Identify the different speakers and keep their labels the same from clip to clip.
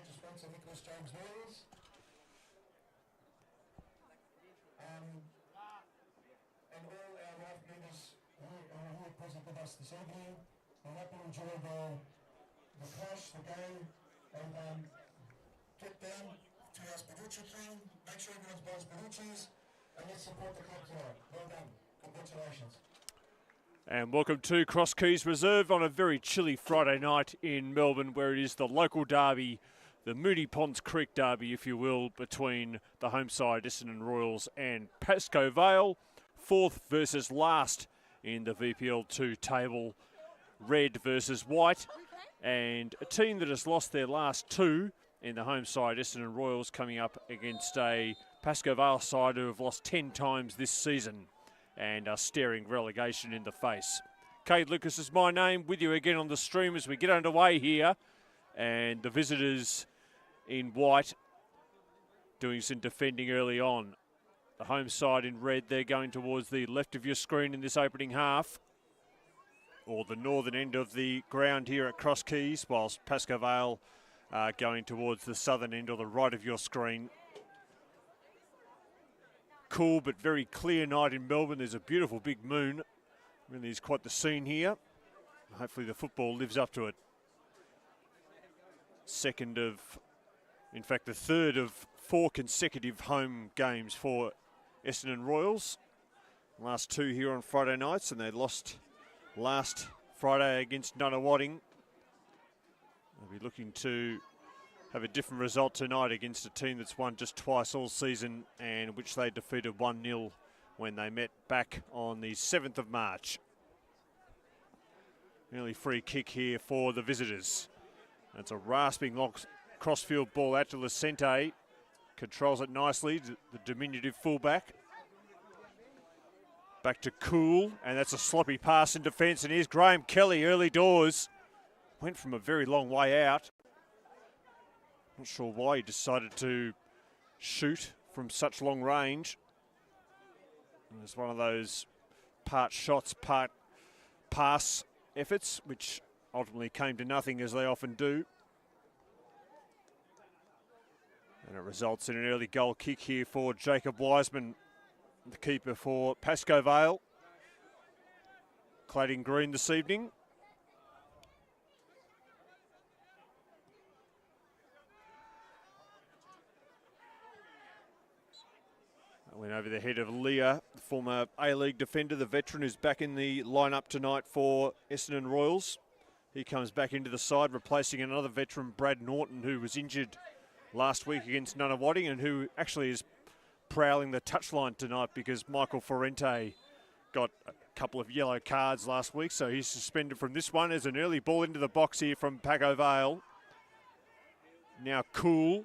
Speaker 1: major sponsor Nicholas James Lawyers. And all our life members who are here present with us this evening. I hope you enjoy the clash, the game, and get down to our Spaducci thing. Make sure everyone's buying Spaducci's, and let's support the club tonight. Well done. Congratulations.
Speaker 2: And welcome to Cross Keys Reserve on a very chilly Friday night in Melbourne, where it is the local derby, the Moonee Ponds Creek derby, if you will, between the home side Essendon Royals and Pasco Vale. Fourth versus last in the VPL2 table, red versus white. And a team that has lost their last two in the home side, Essendon Royals, coming up against a Pasco Vale side who have lost 10 times this season and are staring relegation in the face. Kate Lucas is my name, with you again on the stream as we get underway here. And the visitors in white doing some defending early on. The home side in red, they're going towards the left of your screen in this opening half, or the northern end of the ground here at Cross Keys, whilst Pasco Vale are going towards the southern end or the right of your screen. Cool but very clear night in Melbourne. There's a beautiful big moon. Really is quite the scene here. Hopefully the football lives up to it. The third of 4 consecutive home games for Essendon Royals. Last 2 here on Friday nights, and they lost last Friday against Nunawading. They'll be looking to have a different result tonight against a team that's won just twice all season, and which they defeated 1-0 when they met back on the 7th of March. Nearly free kick here for the visitors. That's a rasping long crossfield ball out to Lucente. Controls it nicely, the diminutive fullback. Back to Cool, and that's a sloppy pass in defence. And here's Graham Kelly, early doors. Went from a very long way out. Not sure why he decided to shoot from such long range. It was one of those part shots, part pass efforts, which ultimately came to nothing, as they often do. And it results in an early goal kick here for Jacob Wiseman, the keeper for Pasco Vale. Clad in green this evening. Went over the head of Leah, the former A-League defender, the veteran who's back in the lineup tonight for Essendon Royals. He comes back into the side, replacing another veteran, Brad Norton, who was injured last week against Nunawading and who actually is prowling the touchline tonight because Michael Forente got a couple of yellow cards last week, so he's suspended from this one. As an early ball into the box here from Pasco Vale. Now Cool.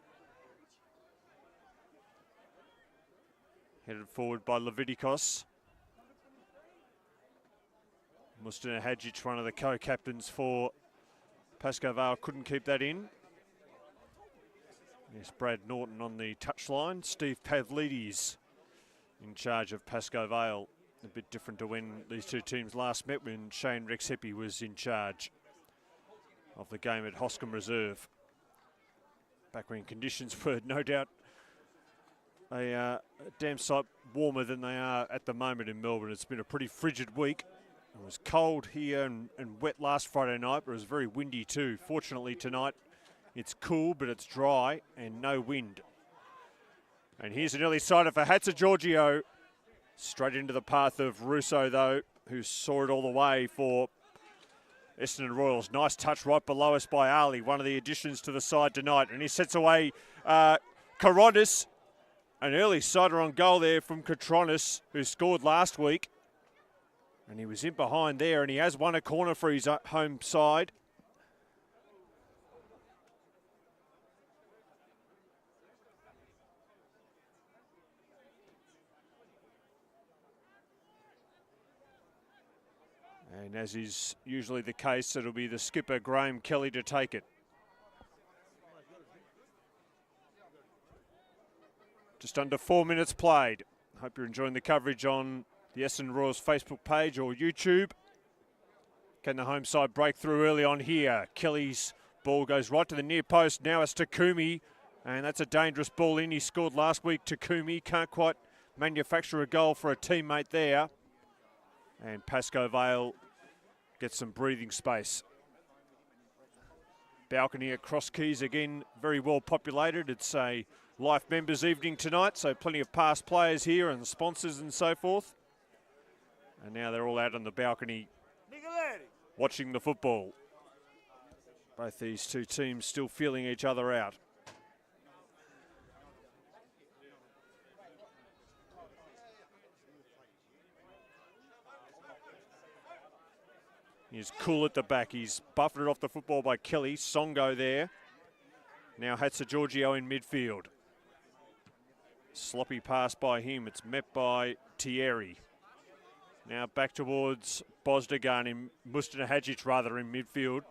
Speaker 2: Headed forward by Leviticos. Mustina Hadjic, one of the co-captains for Pasco Vale, couldn't keep that in. Yes, Brad Norton on the touchline. Steve Pavlidis in charge of Pasco Vale. A bit different to when these two teams last met, when Shane Rexhepi was in charge of the game at Hoscombe Reserve. Back when conditions were no doubt a damn sight warmer than they are at the moment in Melbourne. It's been a pretty frigid week. It was cold here and wet last Friday night, but it was very windy too. Fortunately tonight, it's cool, but it's dry and no wind. And here's an early sider for Hatzigiorgio. Straight into the path of Russo, though, who saw it all the way for Essendon Royals. Nice touch right below us by Ali, one of the additions to the side tonight. And he sets away Coronis. An early sider on goal there from Catronis, who scored last week. And he was in behind there, and he has won a corner for his home side. And as is usually the case, it'll be the skipper, Graham Kelly, to take it. Just under 4 minutes played. Hope you're enjoying the coverage on the Essendon Royals Facebook page or YouTube. Can the home side break through early on here? Kelly's ball goes right to the near post. Now it's Takumi, and that's a dangerous ball in. He scored last week. Takumi can't quite manufacture a goal for a teammate there. And Pasco Vale gets some breathing space. Balcony at Cross Keys again, very well populated. It's a Life members evening tonight, so plenty of past players here and sponsors and so forth. And now they're all out on the balcony watching the football. Both these two teams still feeling each other out. He's cool at the back. He's buffeted off the football by Kelly. Songo there. Now Hatzigiorgio in midfield. Sloppy pass by him. It's met by Thierry. Now back towards Bosdagan in Mustanahajic rather in midfield.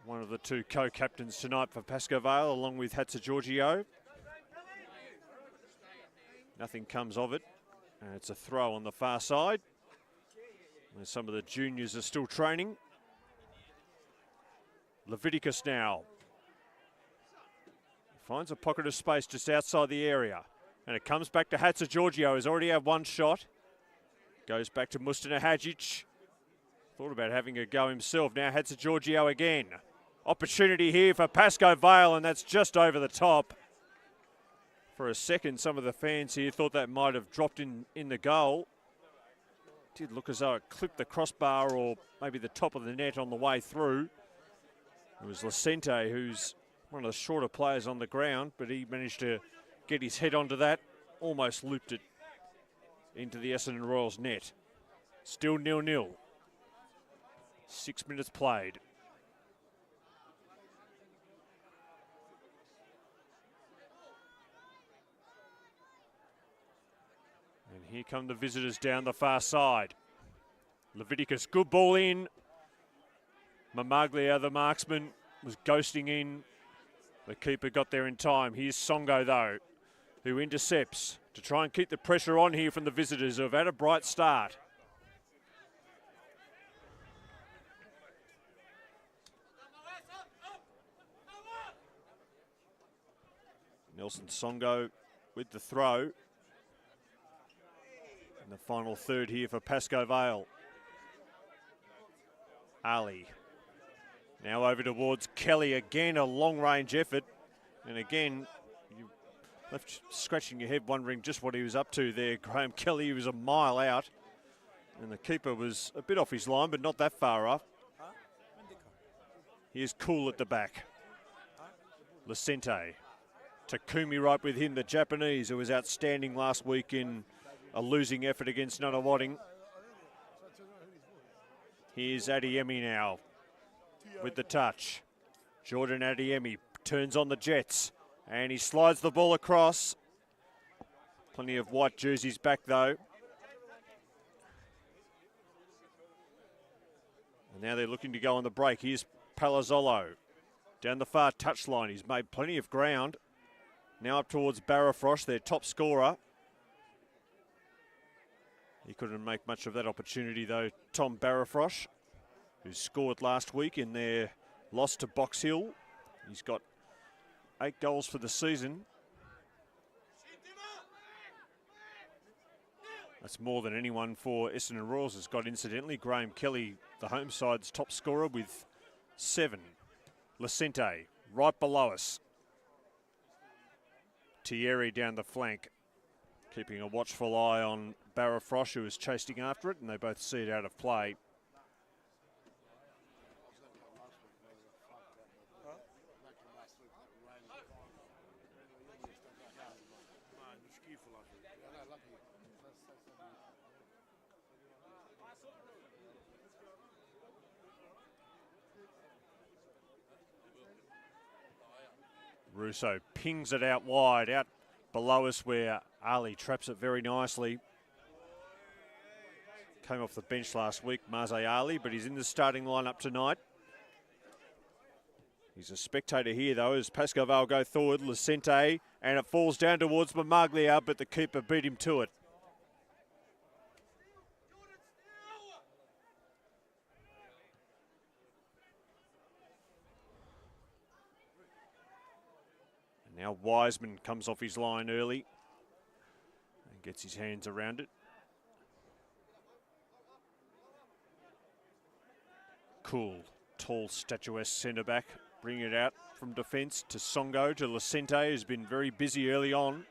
Speaker 2: One of the two co-captains tonight for Pasco Vale along with Hatzigiorgio. Nothing comes of it. And it's a throw on the far side. And some of the juniors are still training. Leviticus now. Finds a pocket of space just outside the area. And it comes back to Hatzigiorgio, who's already had one shot. Goes back to Mustanahajic. Thought about having a go himself. Now Hatzigiorgio again. Opportunity here for Pasco Vale, and that's just over the top. For a second, some of the fans here thought that might have dropped in the goal. Did look as though it clipped the crossbar or maybe the top of the net on the way through. It was Lacente, who's one of the shorter players on the ground, but he managed to get his head onto that, almost looped it into the Essendon Royals net. Still 0-0. 6 minutes played. And here come the visitors down the far side. Leviticus, good ball in. Mamaglia, the marksman, was ghosting in. The keeper got there in time. Here's Songo, though, who intercepts to try and keep the pressure on here from the visitors who have had a bright start. Nelson Songo with the throw. And the final third here for Pasco Vale. Ali. Now over towards Kelly again, a long-range effort. And again, you left scratching your head wondering just what he was up to there. Graham Kelly, he was a mile out. And the keeper was a bit off his line, but not that far off. He is cool at the back. Lacente. Takumi right with him, the Japanese, who was outstanding last week in a losing effort against Nunawading. Here's Adiemi now with the touch. Jordan Adiemi turns on the Jets and he slides the ball across. Plenty of white jerseys back though. And now they're looking to go on the break. Here's Palazzolo down the far touchline. He's made plenty of ground. Now up towards Barrafrosh, their top scorer. He couldn't make much of that opportunity though, Tom Barrafrosh, who scored last week in their loss to Box Hill. He's got 8 goals for the season. That's more than anyone for Essendon Royals has got, incidentally. Graham Kelly, the home side's top scorer, with 7. Lacente, right below us. Thierry down the flank, keeping a watchful eye on Barrafrosh, who is chasing after it, and they both see it out of play. Russo pings it out wide, out below us where Ali traps it very nicely. Came off the bench last week, Maze Ali, but he's in the starting lineup tonight. He's a spectator here though as Pasco Vale go forward. Lacente, and it falls down towards Mamaglia, but the keeper beat him to it. Now Wiseman comes off his line early and gets his hands around it. Cool, tall, statuesque centre-back. Bring it out from defence to Songo, to Lacente, who's been very busy early on.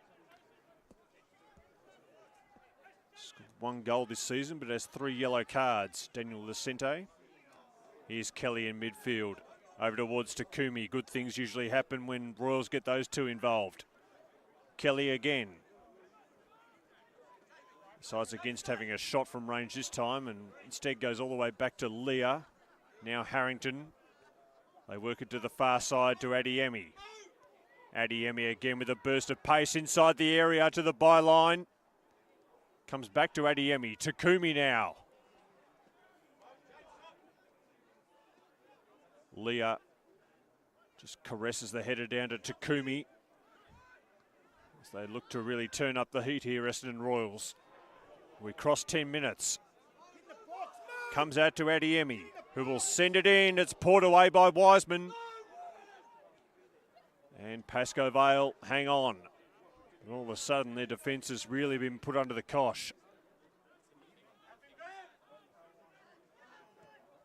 Speaker 2: Scored 1 goal this season, but has 3 yellow cards. Daniel Lacente. Here's Kelly in midfield. Over towards Takumi. Good things usually happen when Royals get those two involved. Kelly again. Decides against having a shot from range this time and instead goes all the way back to Leah. Now Harrington. They work it to the far side to Adiemi. Adiemi again with a burst of pace inside the area to the byline. Comes back to Adiemi. Takumi now. Leah just caresses the header down to Takumi as they look to really turn up the heat here, Essendon Royals. We cross 10 minutes. Comes out to Adiemi, who will send it in. It's poured away by Wiseman. And Pasco Vale hang on. And all of a sudden, their defence has really been put under the cosh.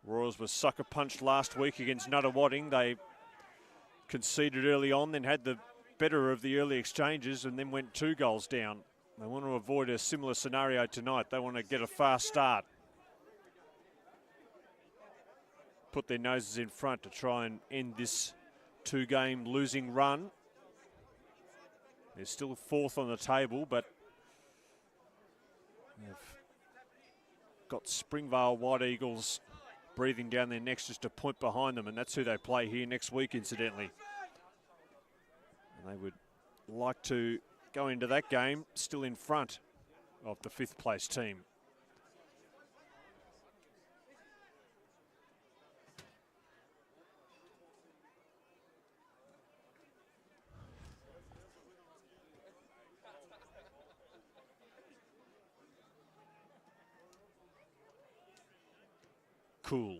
Speaker 2: Royals were sucker punched last week against Nuttawading. They conceded early on, then had the better of the early exchanges and then went 2 goals down. They want to avoid a similar scenario tonight. They want to get a fast start. Put their noses in front to try and end this 2-game losing run. They're still 4th on the table, but they've got Springvale White Eagles breathing down their necks just a point behind them, and that's who they play here next week, incidentally. And they would like to go into that game still in front of the 5th place team. Cool.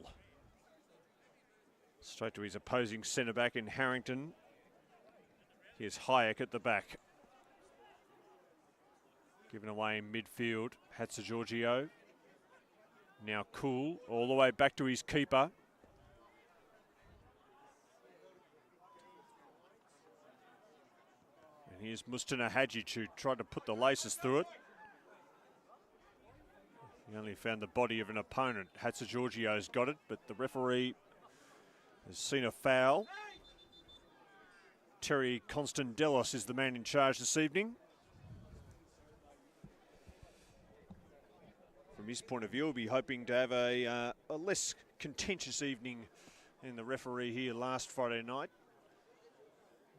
Speaker 2: Straight to his opposing centre-back in Harrington. Here's Hayek at the back. Given away in midfield, Hatzigiorgio. Now Cool, all the way back to his keeper. And here's Mustana Hadjic, who tried to put the laces through it. He only found the body of an opponent. Hatzigiorgio's got it, but the referee has seen a foul. Terry Constandelos is the man in charge this evening. From his point of view, he'll be hoping to have a less contentious evening than the referee here last Friday night,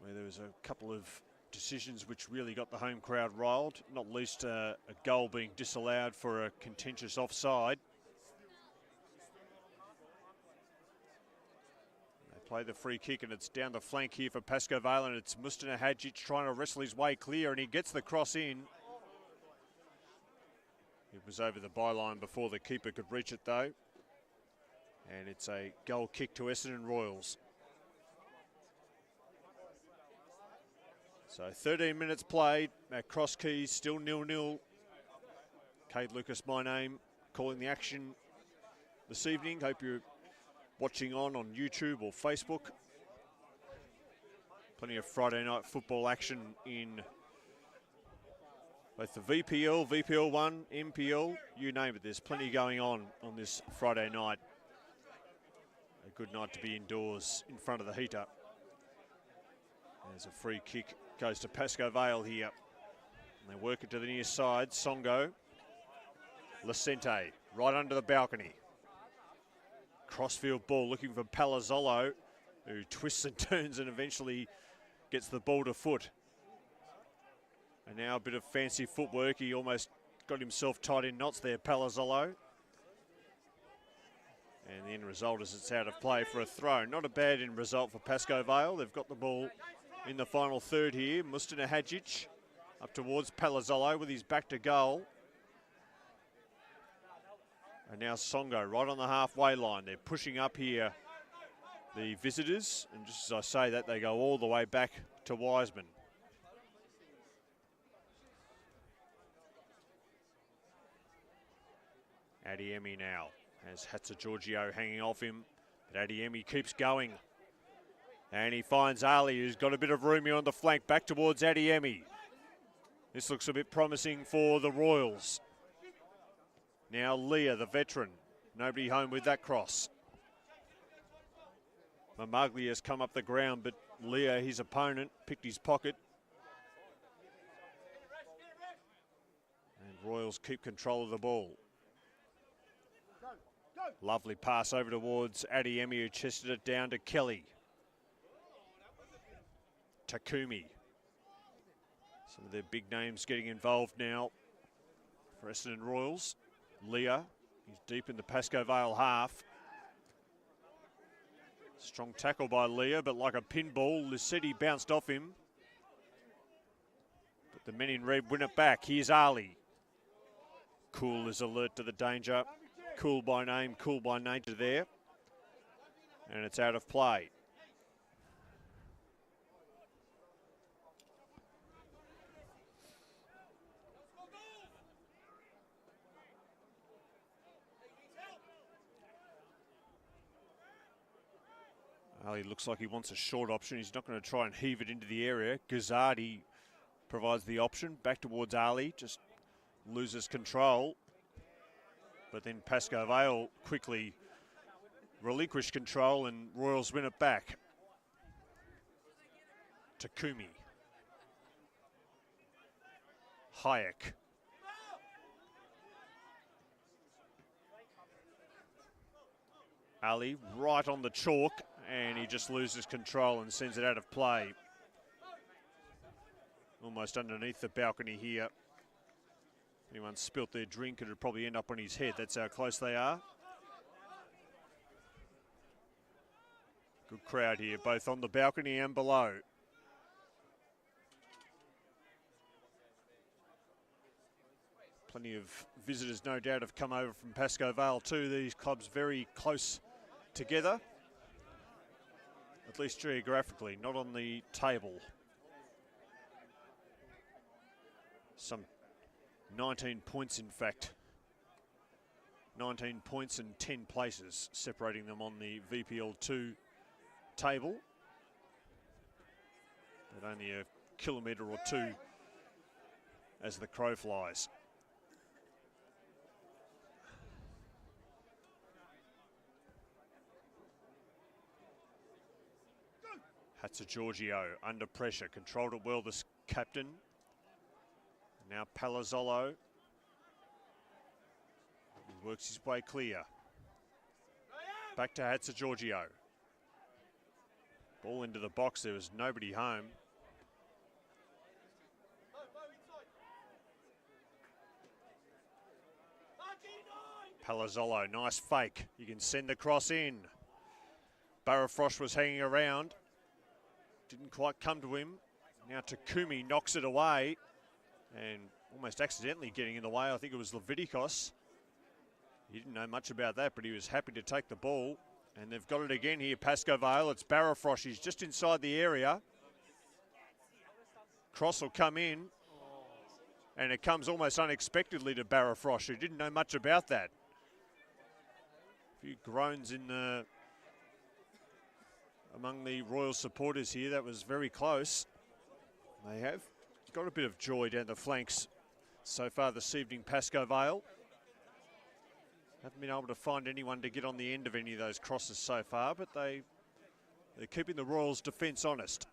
Speaker 2: where there was a couple of decisions which really got the home crowd riled, not least a goal being disallowed for a contentious offside. They play the free kick and it's down the flank here for Pascoe Vale, and it's Mustana Hadjic trying to wrestle his way clear, and he gets the cross in. It was over the byline before the keeper could reach it though. And it's a goal kick to Essendon Royals. So 13 minutes played at Cross Keys, still 0-0. Kate Lucas, my name, calling the action this evening. Hope you're watching on YouTube or Facebook. Plenty of Friday night football action in both the VPL, VPL1, MPL, you name it. There's plenty going on this Friday night. A good night to be indoors in front of the heater. There's a free kick. Goes to Pasco Vale here. And they work it to the near side. Songo. Lacente right under the balcony. Crossfield ball looking for Palazzolo, who twists and turns and eventually gets the ball to foot. And now a bit of fancy footwork. He almost got himself tied in knots there, Palazzolo. And the end result is it's out of play for a throw. Not a bad end result for Pasco Vale. They've got the ball in the final third here. Mustana Hadjic up towards Palazzolo with his back to goal. And now Songo right on the halfway line. They're pushing up here, the visitors. And just as I say that, they go all the way back to Wiseman. Adiemi now has Hatzigiorgio hanging off him, but Adiemi keeps going. And he finds Ali, who's got a bit of room here on the flank, back towards Adiemi. This looks a bit promising for the Royals. Now Leah, the veteran, nobody home with that cross. Mamaglia has come up the ground, but Leah, his opponent, picked his pocket. And Royals keep control of the ball. Lovely pass over towards Adiemi, who chested it down to Kelly. Takumi. Some of their big names getting involved now for Essendon Royals. Leah, he's deep in the Pasco Vale half. Strong tackle by Leah, but like a pinball, Lucetti bounced off him. But the men in red win it back. Here's Ali. Cool is alert to the danger. Cool by name, cool by nature there. And it's out of play. Ali looks like he wants a short option. He's not going to try and heave it into the area. Ghazardi provides the option. Back towards Ali, just loses control. But then Pascoe Vale quickly relinquish control and Royals win it back. Takumi. Hayek. Ali right on the chalk, and he just loses control and sends it out of play. Almost underneath the balcony here. If anyone spilt their drink, it would probably end up on his head. That's how close they are. Good crowd here, both on the balcony and below. Plenty of visitors, no doubt, have come over from Pascoe Vale too. These clubs very close together, at least geographically, not on the table. Some 19 points, in fact. 19 points and 10 places separating them on the VPL2 table. But only a kilometre or two as the crow flies. Hatzigiorgio under pressure, controlled it well, this captain. Now Palazzolo. He works his way clear. Back to Hatzigiorgio. Ball into the box, there was nobody home. Palazzolo, nice fake. You can send the cross in. Barrafrosh was hanging around. Didn't quite come to him. Now Takumi knocks it away and almost accidentally getting in the way. I think it was Leviticos. He didn't know much about that, but he was happy to take the ball. And they've got it again here, Pasco Vale. It's Barrafrosh. He's just inside the area. Cross will come in. And it comes almost unexpectedly to Barrafrosh, who didn't know much about that. A few groans in the among the Royal supporters here. That was very close. They have got a bit of joy down the flanks so far this evening, Pasco Vale. Haven't been able to find anyone to get on the end of any of those crosses so far, but they're keeping the Royals' defence honest.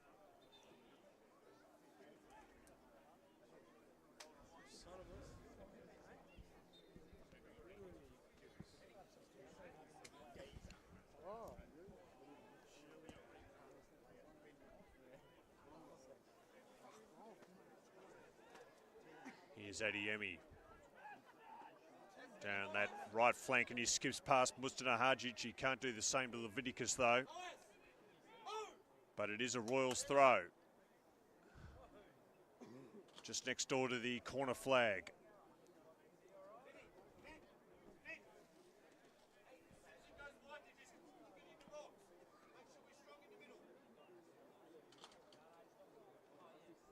Speaker 2: Here's Adiemi. Down that right flank, and he skips past Mustana Hadzic. He can't do the same to Leviticus though. But it is a Royals throw. Just next door to the corner flag.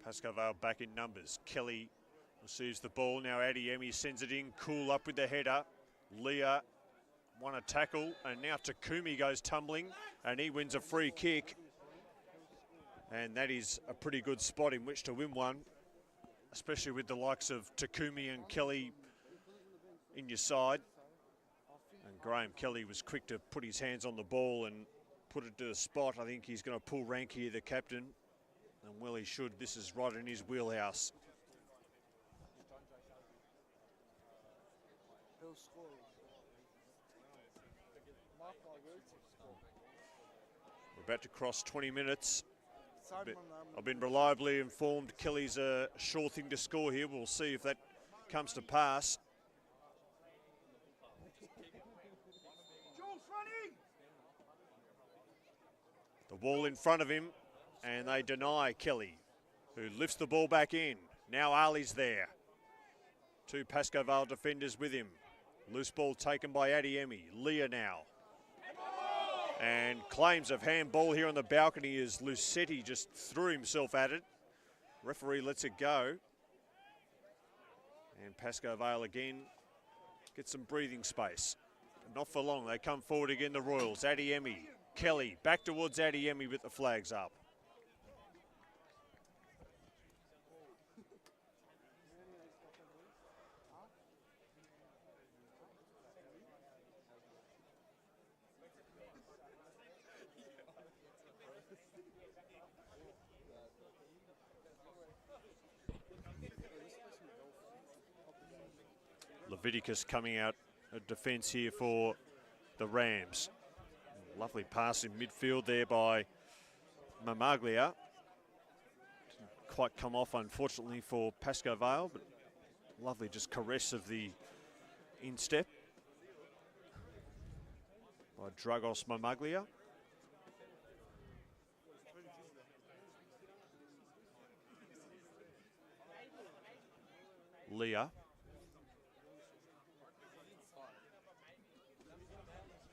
Speaker 2: Pascoe Vale back in numbers. Kelly receives the ball. Now Adiemi sends it in. Cool up with the header. Leah won a tackle, and now Takumi goes tumbling, and he wins a free kick. And that is a pretty good spot in which to win one, especially with the likes of Takumi and Kelly in your side. And Graham Kelly was quick to put his hands on the ball and put it to the spot. I think he's going to pull rank here, the captain. And well, he should. This is right in his wheelhouse. We're about to cross 20 minutes. I've been reliably informed Kelly's a sure thing to score here. We'll see if that comes to pass. The ball in front of him, and they deny Kelly, who lifts the ball back in. Now Ali's there. Two Pasco Vale defenders with him. Loose ball taken by Adiemi. Leah now. And claims of handball here on the balcony as Lucetti just threw himself at it. Referee lets it go. And Pasco Vale again gets some breathing space. But not for long. They come forward again, the Royals. Adiemi, Kelly, back towards Adiemi with the flags up. Leviticus coming out of defence here for the Rams. Lovely pass in midfield there by Mamaglia. Didn't quite come off, unfortunately, for Pasco Vale, but lovely just caress of the instep by Dragos Mamaglia. Leah.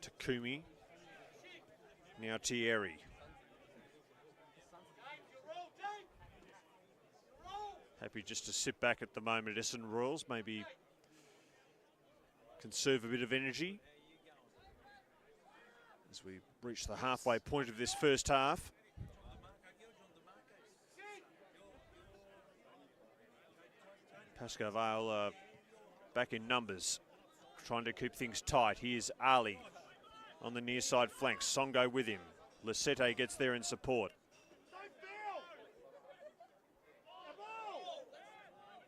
Speaker 2: Takumi. Now Thierry. Happy just to sit back at the moment at Essendon Royals, maybe conserve a bit of energy as we reach the halfway point of this first half. Pascoe Vale back in numbers, trying to keep things tight. Here's Ali on the near side flank. Songo with him. Lisette gets there in support.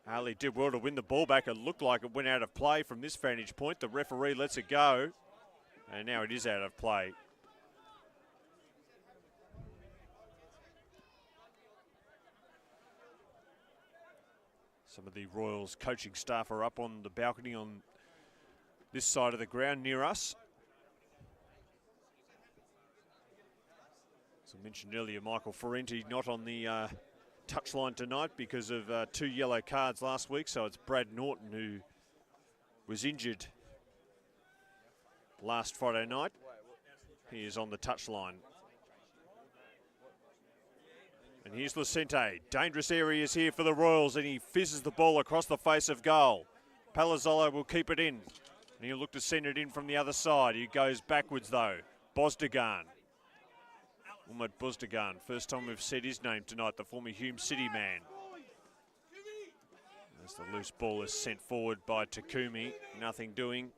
Speaker 2: Ali did well to win the ball back. It looked like it went out of play from this vantage point. The referee lets it go, and now it is out of play. Some of the Royals coaching staff are up on the balcony on this side of the ground near us. As I mentioned earlier, Michael Ferrenti not on the touchline tonight because of 2 yellow cards last week. So it's Brad Norton who was injured last Friday night. He is on the touchline. And here's Lucente. Dangerous areas here for the Royals, and he fizzes the ball across the face of goal. Palazzolo will keep it in, and he'll look to send it in from the other side. He goes backwards though. Bozdogan. Ahmed Bozdogan. First time we've said his name tonight, the former Hume City man. As the loose ball is sent forward by Takumi. Nothing doing.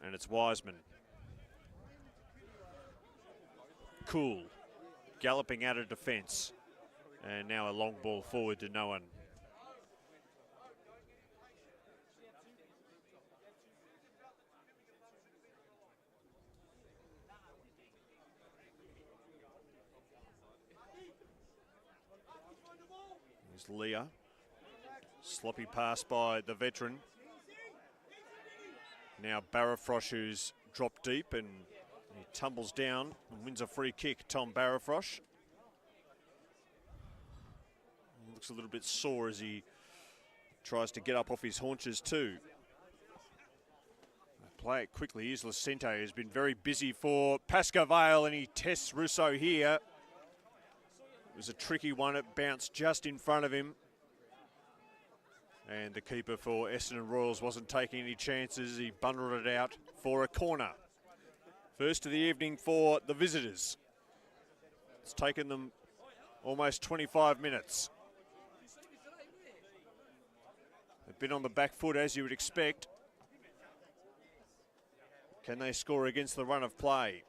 Speaker 2: And it's Wiseman. Cool. Galloping out of defence. And now a long ball forward to no one. Here's Leah. Sloppy pass by the veteran. Now Barafrosh, who's dropped deep, and he tumbles down and wins a free kick. Tom Barafrosh. He looks a little bit sore as he tries to get up off his haunches too. Play it quickly. Here's Lucente, who's been very busy for Pasco Vale, and he tests Russo here. It was a tricky one. It bounced just in front of him. And the keeper for Essendon Royals wasn't taking any chances. He bundled it out for a corner. First of the evening for the visitors. It's taken them almost 25 minutes. They've been on the back foot, as you would expect. Can they score against the run of play?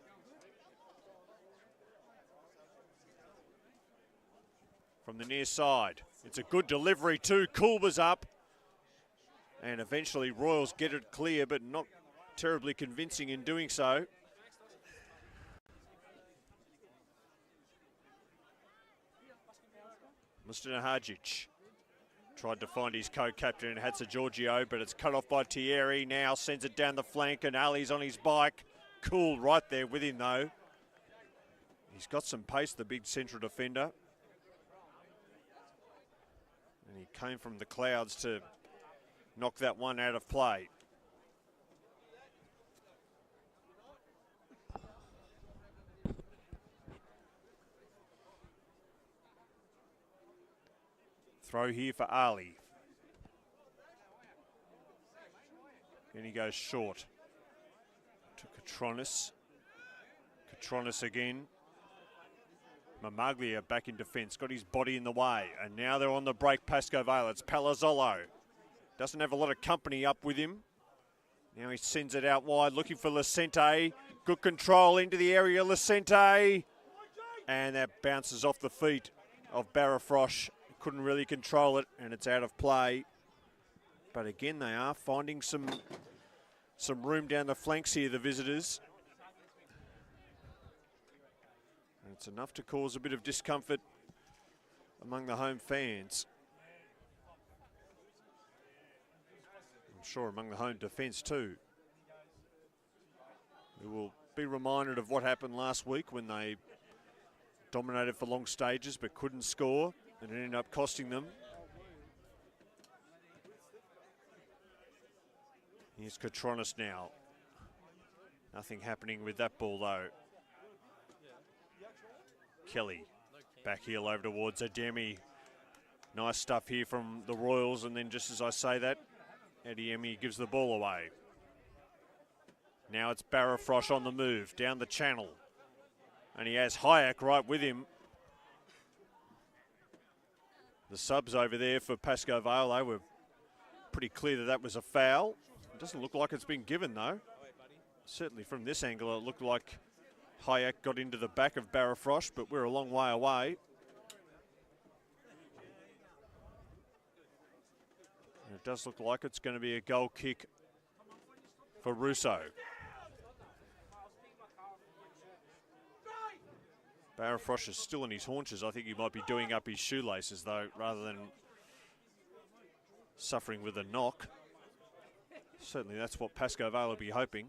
Speaker 2: From the near side, it's a good delivery too. Kulba's up. And eventually Royals get it clear, but not terribly convincing in doing so. Mr. Nahajic tried to find his co-captain, Hatsa Giorgio, but it's cut off by Thierry. Now sends it down the flank, and Ali's on his bike. Cool right there with him, though. He's got some pace, the big central defender. And he came from the clouds to knock that one out of play. Throw here for Ali. And he goes short to Katronis. Katronis again. Mamaglia back in defence, got his body in the way. And now they're on the break, Pasco Vale. It's Palazzolo. Doesn't have a lot of company up with him. Now he sends it out wide, looking for Lacente. Good control into the area, Lacente. And that bounces off the feet of Barafrosh. Couldn't really control it, and it's out of play. But again, they are finding some room down the flanks here, the visitors. And it's enough to cause a bit of discomfort among the home fans. I'm sure among the home defence too. We will be reminded of what happened last week when they dominated for long stages but couldn't score, and it ended up costing them. Here's Katronis now. Nothing happening with that ball though. Kelly back heel over towards Ademi. Nice stuff here from the Royals, and then just as I say that, Ademi gives the ball away. Now it's Barafrosh on the move, down the channel. And he has Hayek right with him. The subs over there for Pasco Vale, they were pretty clear that that was a foul. It doesn't look like it's been given though. Certainly from this angle it looked like Hayek got into the back of Barafrosh, but we're a long way away. And it does look like it's going to be a goal kick for Russo. Barafrosh is still on his haunches. I think he might be doing up his shoelaces though, rather than suffering with a knock. Certainly that's what Pasco Vale will be hoping.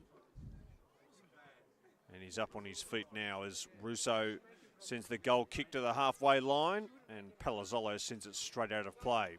Speaker 2: And he's up on his feet now as Russo sends the goal kick to the halfway line, and Palazzolo sends it straight out of play.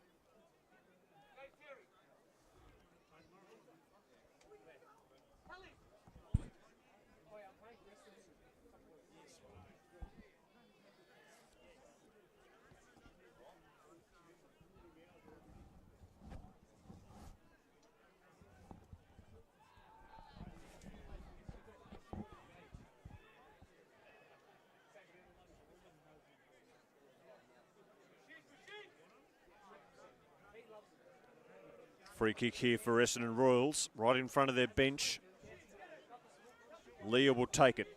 Speaker 2: Free kick here for Essendon Royals, right in front of their bench. Leah will take it.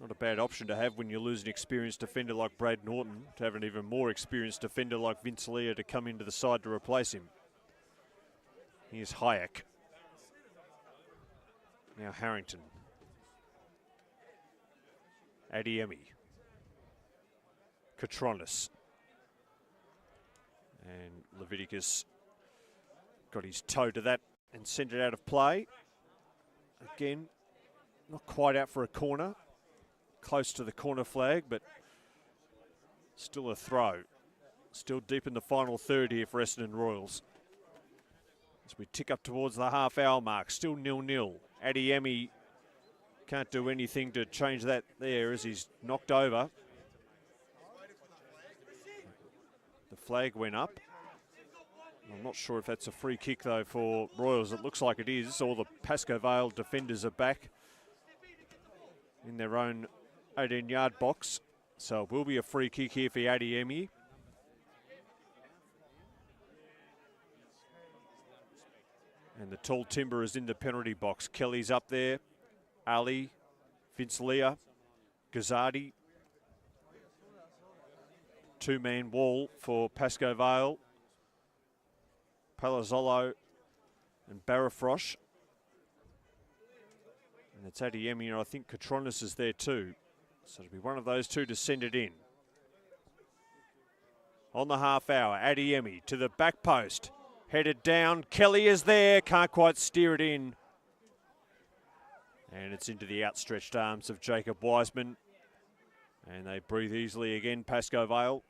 Speaker 2: Not a bad option to have when you lose an experienced defender like Brad Norton, to have an even more experienced defender like Vince Leah to come into the side to replace him. Here's Hayek. Now Harrington. Adiemi. Katronis. And Leviticus got his toe to that and sent it out of play. Again, not quite out for a corner. Close to the corner flag, but still a throw. Still deep in the final third here for Essendon Royals. As we tick up towards the half-hour mark, still 0-0. Adiemi can't do anything to change that there as he's knocked over. The flag went up, I'm not sure if that's a free kick, though, for Royals. It looks like it is. All the Pasco Vale defenders are back in their own 18-yard box. So it will be a free kick here for Adiemi. And the tall timber is in the penalty box. Kelly's up there. Ali, Vince Leah, Gazzardi. Two-man wall for Pasco Vale. Palazzolo and Barafrosh. And it's Adiemi, and I think Katronis is there too. So it'll be one of those two to send it in. On the half hour, Adiemi to the back post. Headed down, Kelly is there, can't quite steer it in. And it's into the outstretched arms of Jacob Wiseman. And they breathe easily again, Pasco Vale.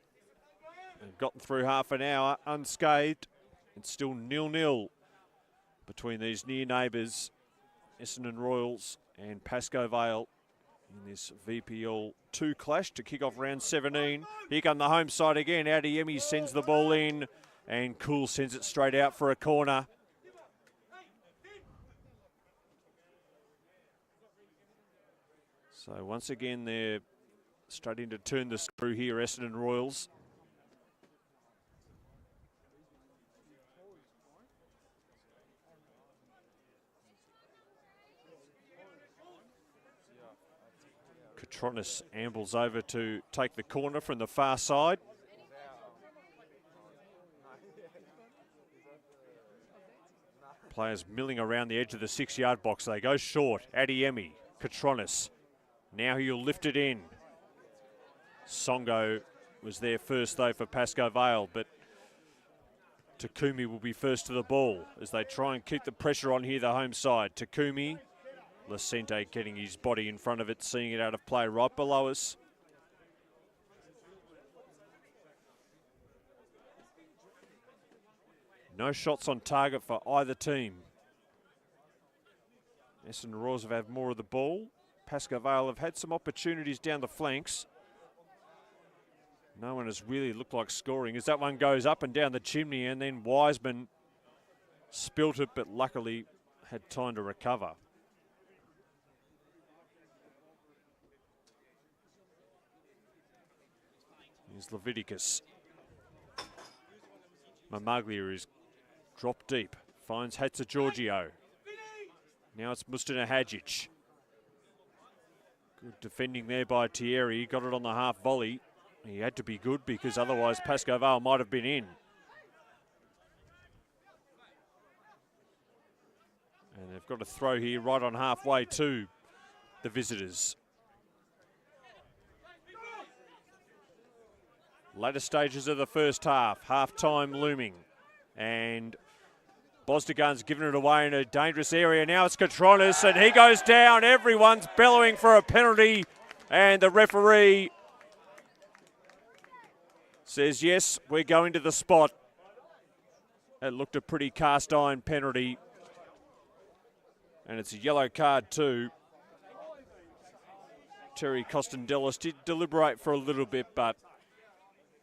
Speaker 2: They've gotten through half an hour unscathed. It's still 0-0 between these near neighbours, Essendon Royals and Pasco Vale, in this VPL 2 clash to kick off round 17. Here come the home side again. Adiemi sends the ball in, and Cool sends it straight out for a corner. So once again, they're starting to turn the screw here, Essendon Royals. Katronis ambles over to take the corner from the far side. Players milling around the edge of the 6-yard box. They go short. Adiemi, Katronis. Now he'll lift it in. Songo was there first though for Pasco Vale, but Takumi will be first to the ball as they try and keep the pressure on here, the home side. Takumi. Lacente getting his body in front of it, seeing it out of play right below us. No shots on target for either team. Essendon Royals have had more of the ball. Pasco Vale have had some opportunities down the flanks. No one has really looked like scoring as that one goes up and down the chimney, and then Wiseman spilt it, but luckily had time to recover. Here's Leviticus. Mamaglia is dropped deep. Finds Hatzigiorgio. Now it's Mustina Hadjic. Good defending there by Thierry. Got it on the half volley. He had to be good because otherwise Pasco Vale might have been in. And they've got a throw here right on halfway to the visitors. Latter stages of the first half, half-time looming. And Bosdagan's given it away in a dangerous area. Now it's Katronis, and he goes down. Everyone's bellowing for a penalty, and the referee says, yes, we're going to the spot. It looked a pretty cast-iron penalty, and it's a yellow card too. Terry Costandellis did deliberate for a little bit, but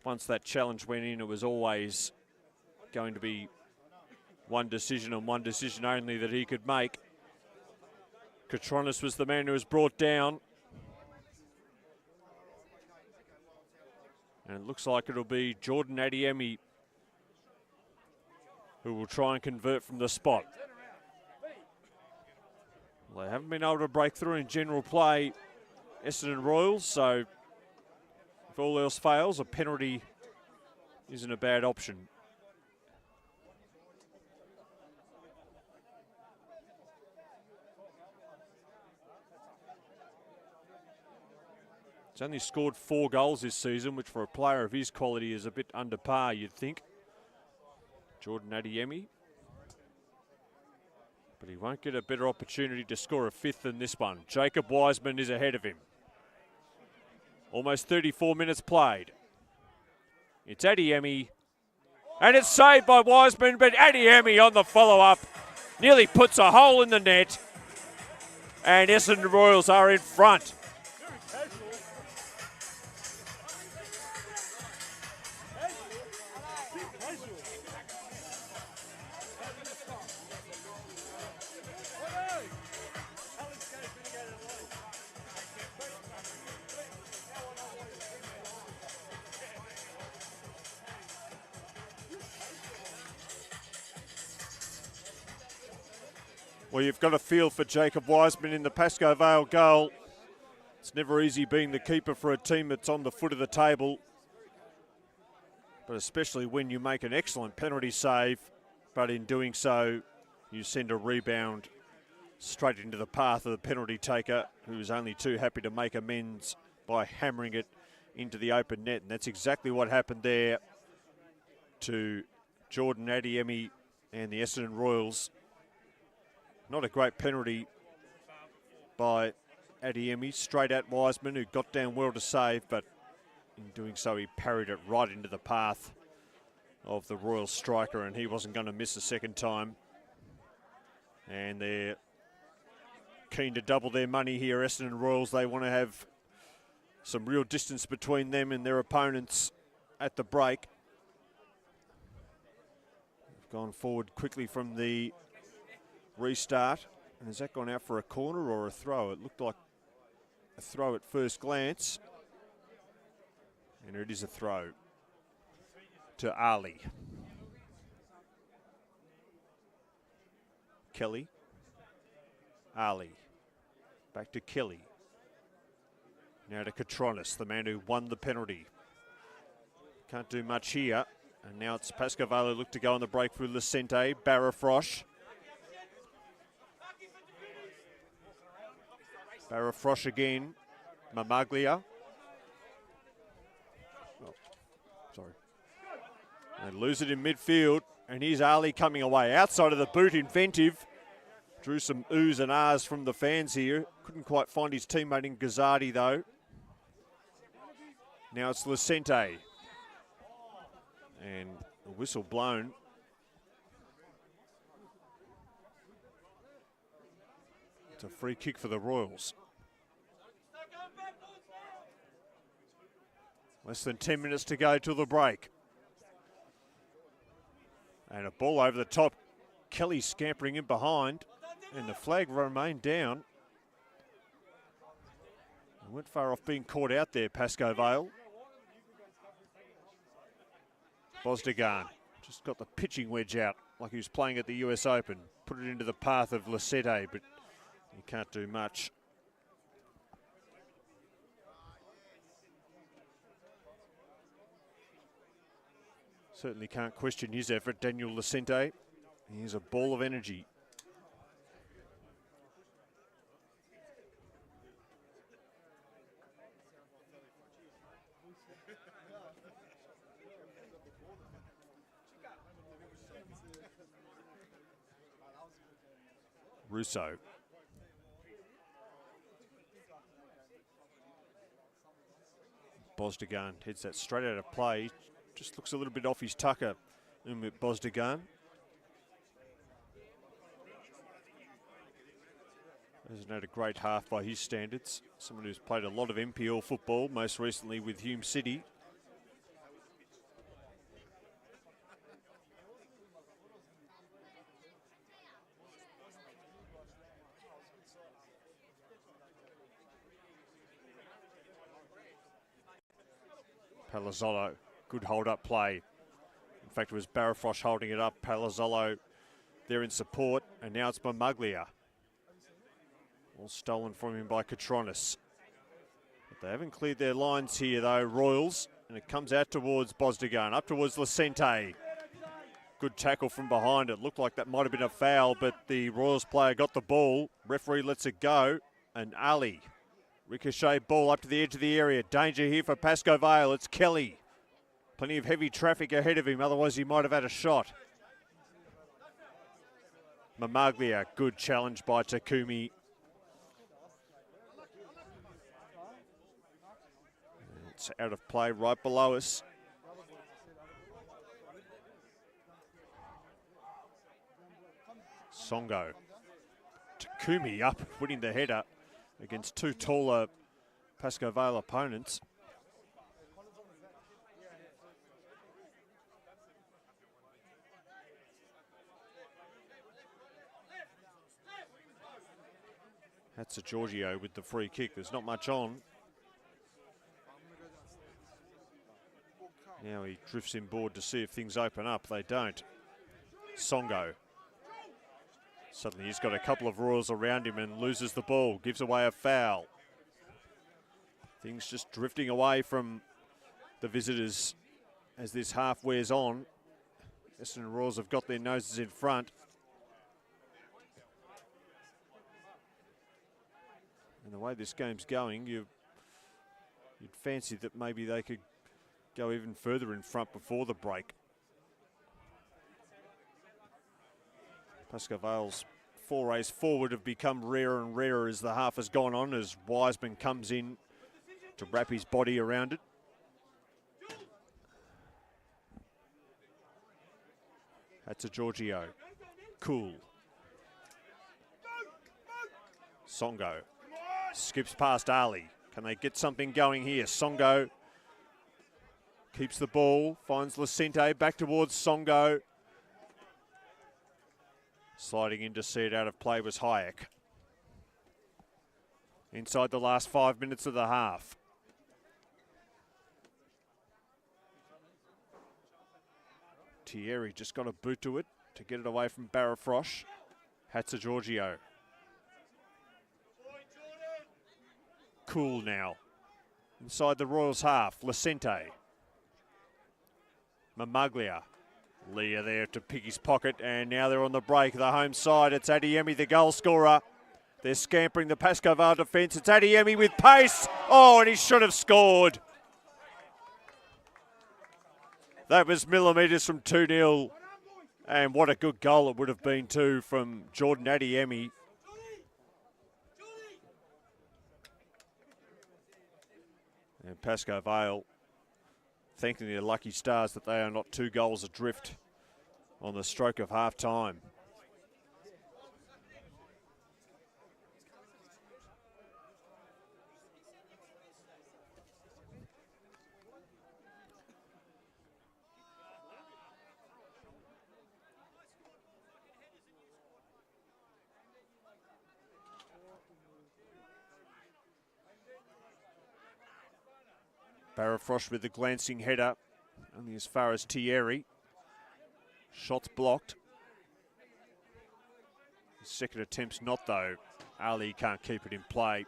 Speaker 2: once that challenge went in, it was always going to be one decision and one decision only that he could make. Katronis was the man who was brought down. And it looks like it'll be Jordan Adiemi who will try and convert from the spot. Well, they haven't been able to break through in general play, Essendon Royals, so if all else fails, a penalty isn't a bad option. He's only scored 4 goals this season, which for a player of his quality is a bit under par, you'd think. Jordan Adiemi. But he won't get a better opportunity to score a 5th than this one. Jacob Wiseman is ahead of him. Almost 34 minutes played. It's Adiemi. And it's saved by Wiseman, but Adiemi on the follow-up nearly puts a hole in the net. And Essendon Royals are in front. Well, you've got a feel for Jacob Wiseman in the Pasco Vale goal. It's never easy being the keeper for a team that's on the foot of the table, but especially when you make an excellent penalty save, but in doing so, you send a rebound straight into the path of the penalty taker, who is only too happy to make amends by hammering it into the open net. And that's exactly what happened there to Jordan Adiemi and the Essendon Royals. Not a great penalty by Adiemi, straight at Wiseman, who got down well to save, but in doing so he parried it right into the path of the Royal striker, and he wasn't going to miss a second time. And they're keen to double their money here, Essendon Royals. They want to have some real distance between them and their opponents at the break. They've gone forward quickly from the restart. And has that gone out for a corner or a throw? It looked like a throw at first glance. And it is a throw to Ali. Kelly. Ali. Back to Kelly. Now to Katronis, the man who won the penalty. Can't do much here. And now it's Pasco Vale look to go on the break through Lucente. Barafrosh. Barafrosh again. Mamaglia. Oh, sorry. They lose it in midfield. And here's Ali coming away. Outside of the boot, inventive. Drew some oohs and ahs from the fans here. Couldn't quite find his teammate in Gazzardi though. Now it's Lucente. And a whistle blown. It's a free kick for the Royals. Less than 10 minutes to go till the break. And a ball over the top. Kelly scampering in behind. And the flag remained down. They weren't far off being caught out there, Pasco Vale. Bosdagan just got the pitching wedge out like he was playing at the US Open. Put it into the path of Lucente, but he can't do much. Certainly can't question his effort, Daniel Lucente. He's a ball of energy. Russo. Bosdagan heads that straight out of play. Just looks a little bit off his tucker, Bosdagan. Hasn't had a great half by his standards. Someone who's played a lot of NPL football, most recently with Hume City. Palazzolo, good hold-up play. In fact, it was Barafrosh holding it up. Palazzolo there in support, and now it's Mamaglia. All stolen from him by Katronis. But they haven't cleared their lines here, though, Royals, and it comes out towards Bosdagan, up towards Lucente. Good tackle from behind. It looked like that might have been a foul, but the Royals player got the ball. Referee lets it go, and Ali. Ricochet ball up to the edge of the area. Danger here for Pasco Vale. It's Kelly. Plenty of heavy traffic ahead of him, otherwise he might have had a shot. Mamaglia, good challenge by Takumi. It's out of play right below us. Songo. Takumi up, winning the header against two taller Pasco Vale opponents. That's a Giorgio with the free kick. There's not much on. Now he drifts inboard to see if things open up. They don't. Songo. Suddenly he's got a couple of Royals around him and loses the ball, gives away a foul. Things just drifting away from the visitors as this half wears on. Essendon Royals have got their noses in front. And the way this game's going, you'd fancy that maybe they could go even further in front before the break. Pasco Vale's forays forward have become rarer and rarer as the half has gone on, as Wiseman comes in to wrap his body around it. That's a Giorgio. Cool. Songo skips past Ali. Can they get something going here? Songo keeps the ball, finds Lacente, back towards Songo. Sliding in to see it out of play was Hayek. Inside the last 5 minutes of the half. Thierry just got a boot to it to get it away from Barafrosh. Hatza Giorgio. Cool now. Inside the Royals half, Lacente. Mamaglia. Leah there to pick his pocket, and now they're on the break. The home side, it's Adiemi, the goal scorer. They're scampering the Pasco Vale defence. It's Adiemi with pace. Oh, and he should have scored. That was millimetres from 2-0. And what a good goal it would have been too from Jordan Adiemi. And Pasco Vale thanking their lucky stars that they are not 2 goals adrift on the stroke of half-time. Barafrosh with the glancing header, only as far as Thierry. Shots blocked. His second attempt's not though. Ali can't keep it in play.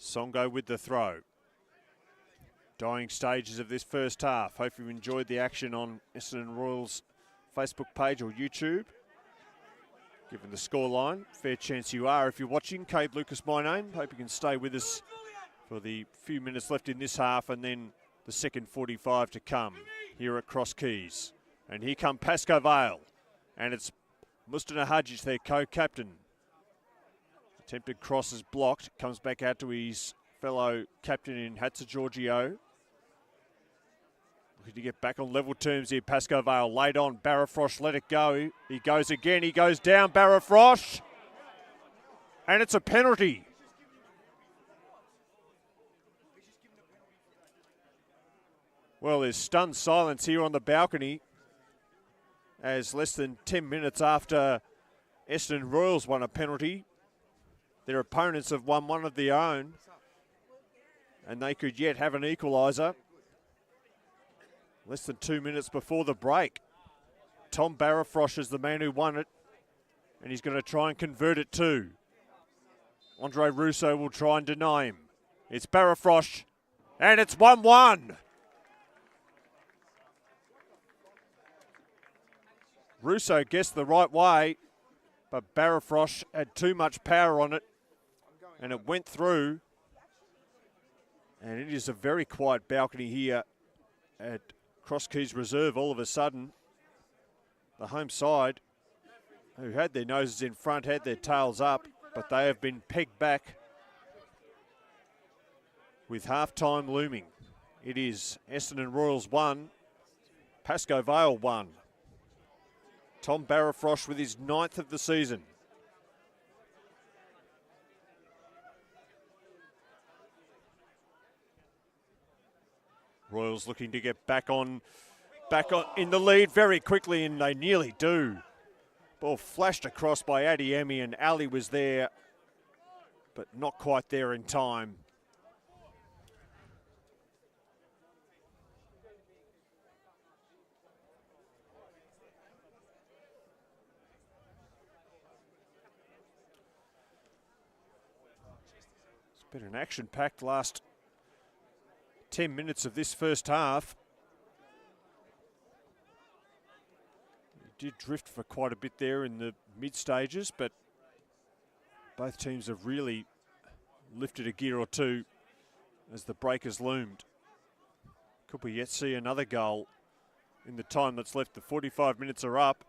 Speaker 2: Songo with the throw. Dying stages of this first half. Hope you enjoyed the action on Essendon Royals Facebook page or YouTube. Given the scoreline, fair chance you are if you're watching. Cade Lucas, my name. Hope you can stay with us for the few minutes left in this half and then the second 45 to come here at Cross Keys. And here come Pasco Vale. And it's Mustana Hadjic, their co-captain. Attempted cross is blocked. Comes back out to his fellow captain in Hatza Giorgio. Looking to get back on level terms here. Pasco Vale laid on. Barafrosh let it go. He goes again. He goes down. Barafrosh. And it's a penalty. Well, there's stunned silence here on the balcony as less than 10 minutes after Essendon Royals won a penalty, their opponents have won one of their own and they could yet have an equaliser. Less than 2 minutes before the break. Tom Barafrosh is the man who won it, and he's going to try and convert it too. Andre Russo will try and deny him. It's Barafrosh, and it's 1-1. Russo guessed the right way, but Barafrosh had too much power on it, and it went through. And it is a very quiet balcony here at Cross Keys Reserve. All of a sudden, the home side, who had their noses in front, had their tails up, but they have been pegged back with half-time looming. It is Essendon Royals 1, Pasco Vale 1. Tom Barafrosh with his 9th of the season. Royals looking to get back on in the lead very quickly, and they nearly do. Ball flashed across by Adiemi, and Ali was there, but not quite there in time. Been an action-packed last 10 minutes of this first half. It did drift for quite a bit there in the mid-stages, but both teams have really lifted a gear or two as the break has loomed. Could we yet see another goal in the time that's left? The 45 minutes are up.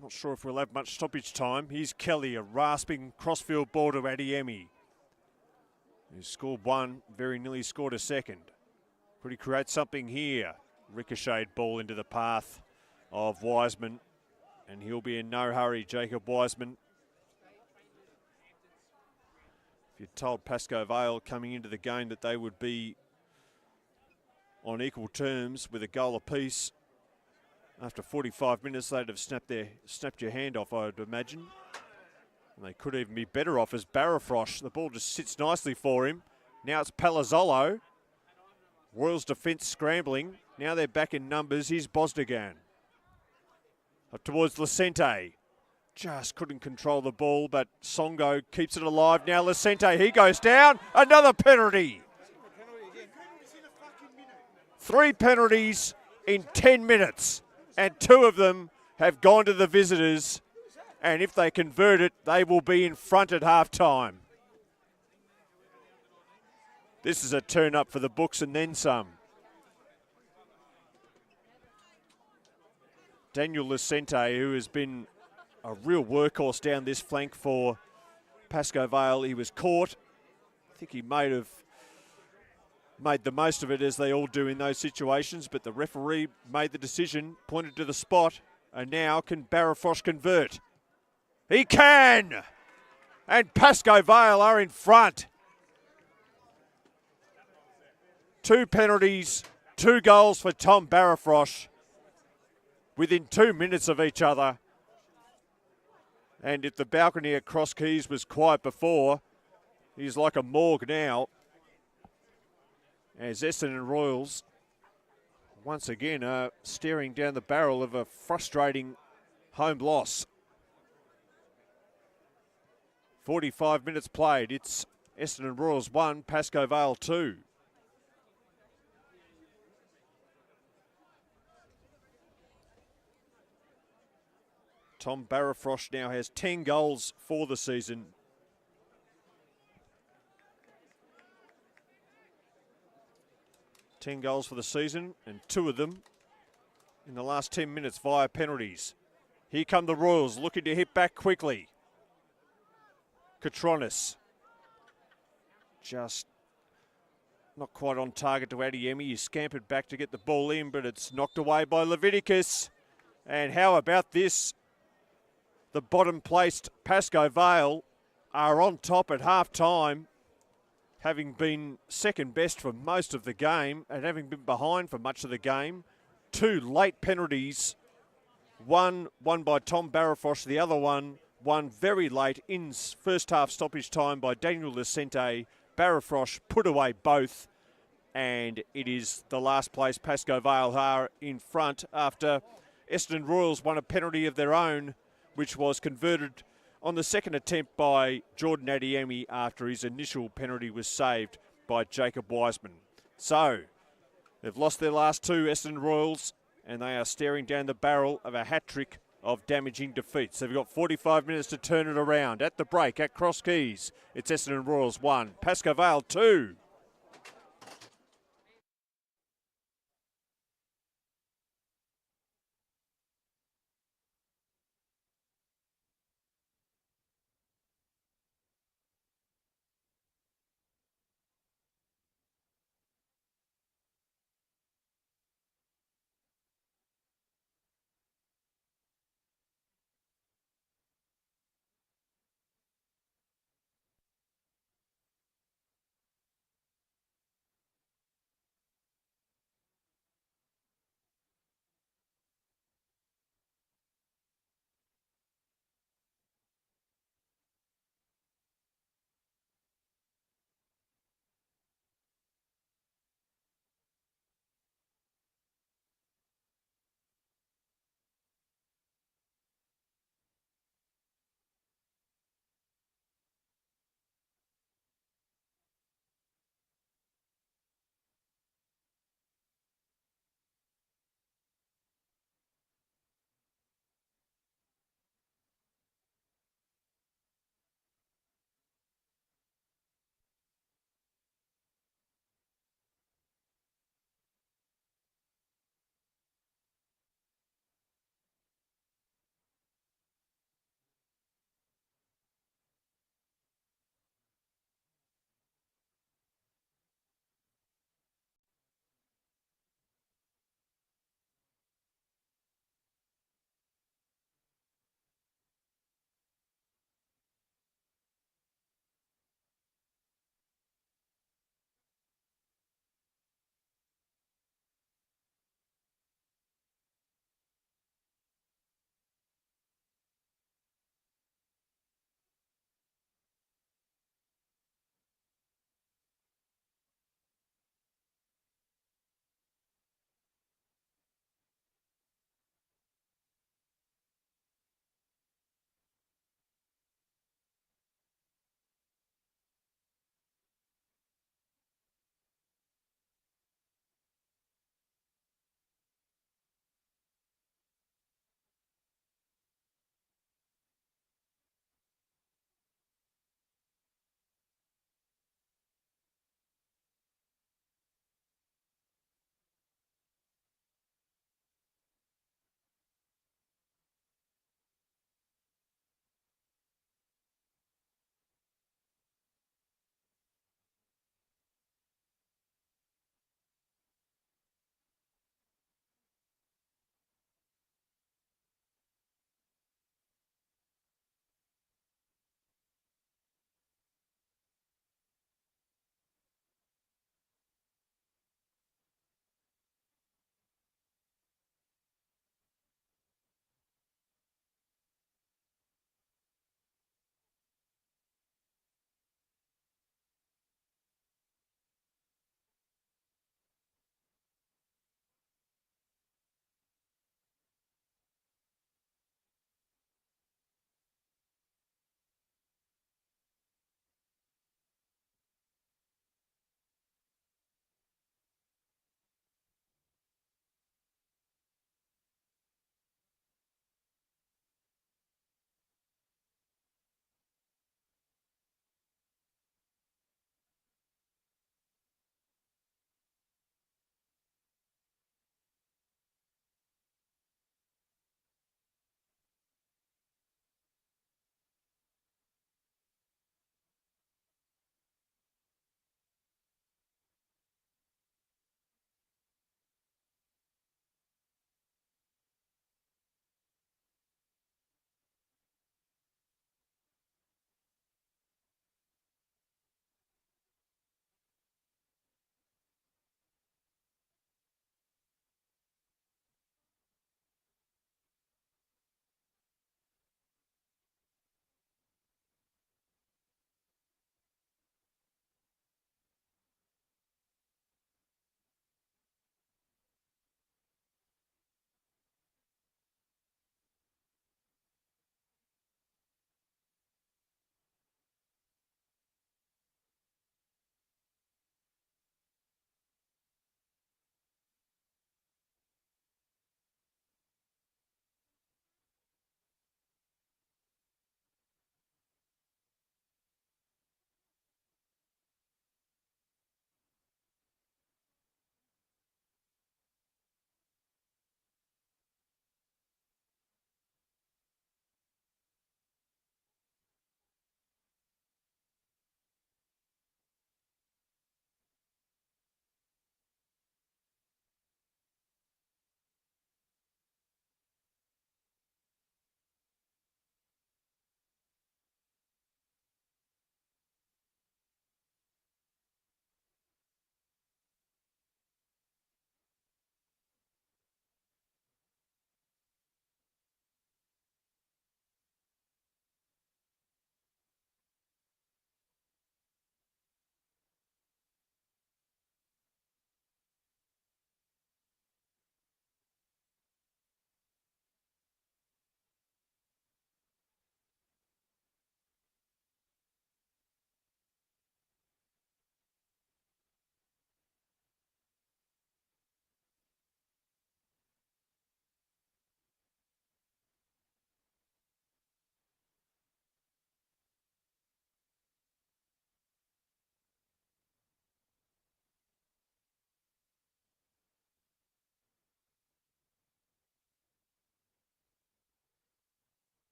Speaker 2: Not sure if we'll have much stoppage time. Here's Kelly, a rasping crossfield ball to Adiemi, who scored one, very nearly scored a second. Could he create something here? Ricocheted ball into the path of Wiseman, and he'll be in no hurry, Jacob Wiseman. If you'd told Pascoe Vale coming into the game that they would be on equal terms with a goal apiece, after 45 minutes they'd have snapped your hand off, I would imagine. And they could even be better off as Barafrosh. The ball just sits nicely for him. Now it's Palazzolo. Royals defence scrambling. Now they're back in numbers. Here's Bosdogan. Up towards Lacente. Just couldn't control the ball, but Songo keeps it alive. Now Lacente, he goes down. Another penalty. 3 penalties in 10 minutes. And 2 of them have gone to the visitors. And if they convert it, they will be in front at half-time. This is a turn-up for the books and then some. Daniel Lacente, who has been a real workhorse down this flank for Pascoe Vale. He was caught. I think he might have made the most of it, as they all do in those situations, but the referee made the decision, pointed to the spot, and now can Barafrosh convert? He can! And Pascoe Vale are in front. 2 penalties, 2 goals for Tom Barafrosh within 2 minutes of each other. And if the balcony at Cross Keys was quiet before, he's like a morgue now, as Essendon Royals once again are staring down the barrel of a frustrating home loss. 45 minutes played. It's Essendon Royals 1, Pascoe Vale 2. Tom Barafrosh now has 10 goals for the season. Ten goals for the season, and 2 of them in the last 10 minutes via penalties. Here come the Royals, looking to hit back quickly. Katronis just not quite on target to Adiemi. He scampered back to get the ball in, but it's knocked away by Leviticus. And how about this? The bottom-placed Pascoe Vale are on top at half-time, having been second best for most of the game and having been behind for much of the game. 2 late penalties, one by Tom Barafrosh, the other one very late in first half stoppage time by Daniel Lacente. Barafrosh put away both, and it is the last place Pascoe Vale are in front after Essendon Royals won a penalty of their own, which was converted on the second attempt by Jordan Adiemi after his initial penalty was saved by Jacob Wiseman. So, they've lost their last 2, Essendon Royals, and they are staring down the barrel of a hat-trick of damaging defeats. They've got 45 minutes to turn it around. At the break, at Cross Keys, it's Essendon Royals 1, Pascoe Vale 2.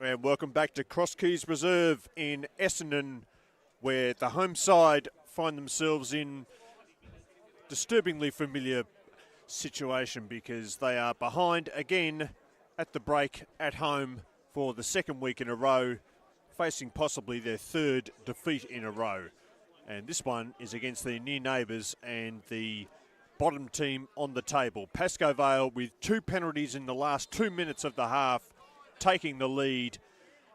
Speaker 2: And welcome back to Cross Keys Reserve in Essendon, where the home side find themselves in disturbingly familiar situation because they are behind again at the break at home for the second week in a row, facing possibly their third defeat in a row. And this one is against their near neighbours and the bottom team on the table. Pasco Vale with 2 penalties in the last 2 minutes of the half, taking the lead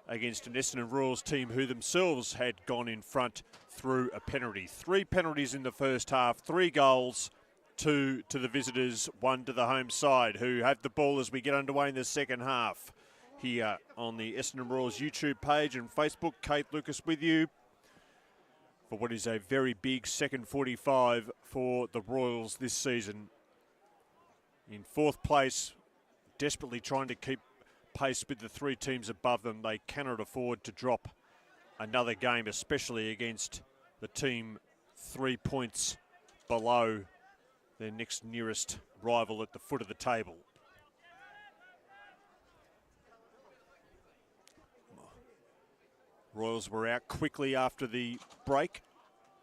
Speaker 2: against an Essendon Royals team who themselves had gone in front through a penalty. 3 penalties in the first half, 3 goals, 2 to the visitors, 1 to the home side, who have the ball as we get underway in the second half. Here on the Essendon Royals YouTube page and Facebook, Kate Lucas with you for what is a very big second 45 for the Royals this season. In 4th place, desperately trying to keep pace with the 3 teams above them. They cannot afford to drop another game, especially against the team 3 points below their next nearest rival at the foot of the table. Royals were out quickly after the break.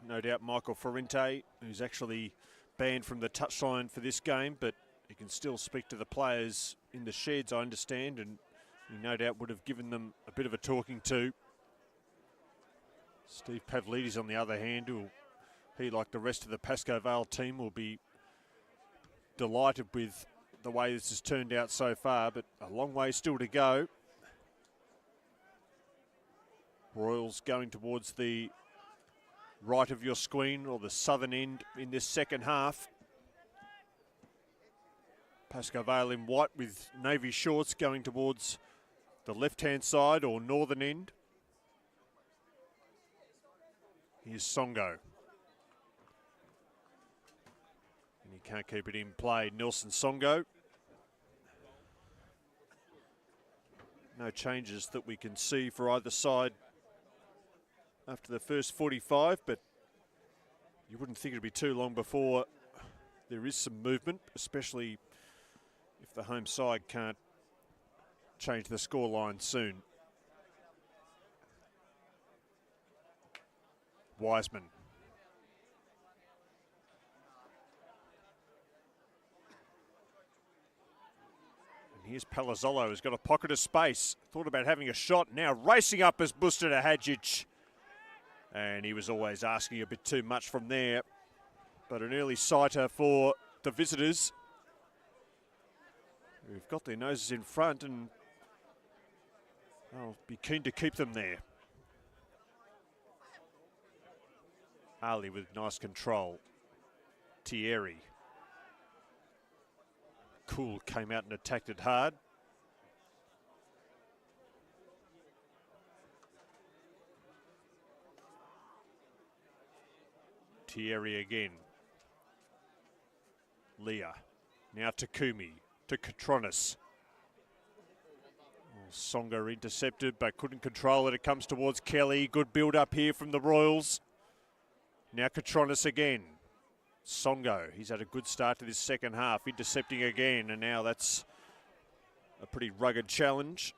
Speaker 2: No doubt Michael Ferrante, who's actually banned from the touchline for this game, but he can still speak to the players in the sheds, I understand, and he no doubt would have given them a bit of a talking to. Steve Pavlidis, on the other hand, he, like the rest of the Pasco Vale team, will be delighted with the way this has turned out so far, but a long way still to go. Royals going towards the right of your screen, or the southern end in this second half. Pasco Vale in white with navy shorts going towards the left-hand side or northern end. Here's Songo. And he can't keep it in play. Nelson Songo. No changes that we can see for either side after the first 45, but you wouldn't think it'd be too long before there is some movement, especially if the home side can't change the scoreline soon. Wiseman. And here's Palazzolo, who's got a pocket of space. Thought about having a shot, now racing up as Buster Hadjic. And he was always asking a bit too much from there. But an early sighter for the visitors, who've got their noses in front and I'll be keen to keep them there. Ali with nice control. Thierry. Cool came out and attacked it hard. Thierry again. Leah. Now Takumi to Katronis. Songa intercepted but couldn't control it. It comes towards Kelly. Good build up here from the Royals. Now Katronis again. Songo, he's had a good start to this second half, intercepting again, and now that's a pretty rugged challenge.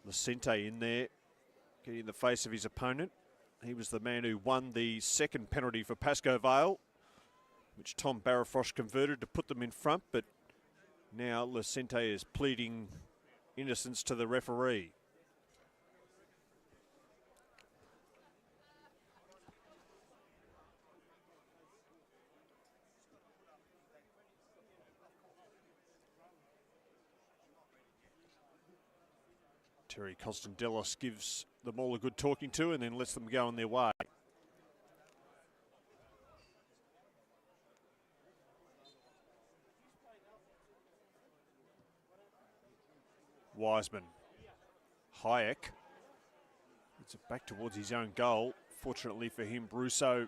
Speaker 2: Lacente in there, getting in the face of his opponent. He was the man who won the second penalty for Pasco Vale, which Tom Barafrosh converted to put them in front, but now Lacente is pleading innocence to the referee. Terry Constandelos gives them all a good talking to and then lets them go on their way. Wiseman. Hayek. It's back towards his own goal. Fortunately for him, Russo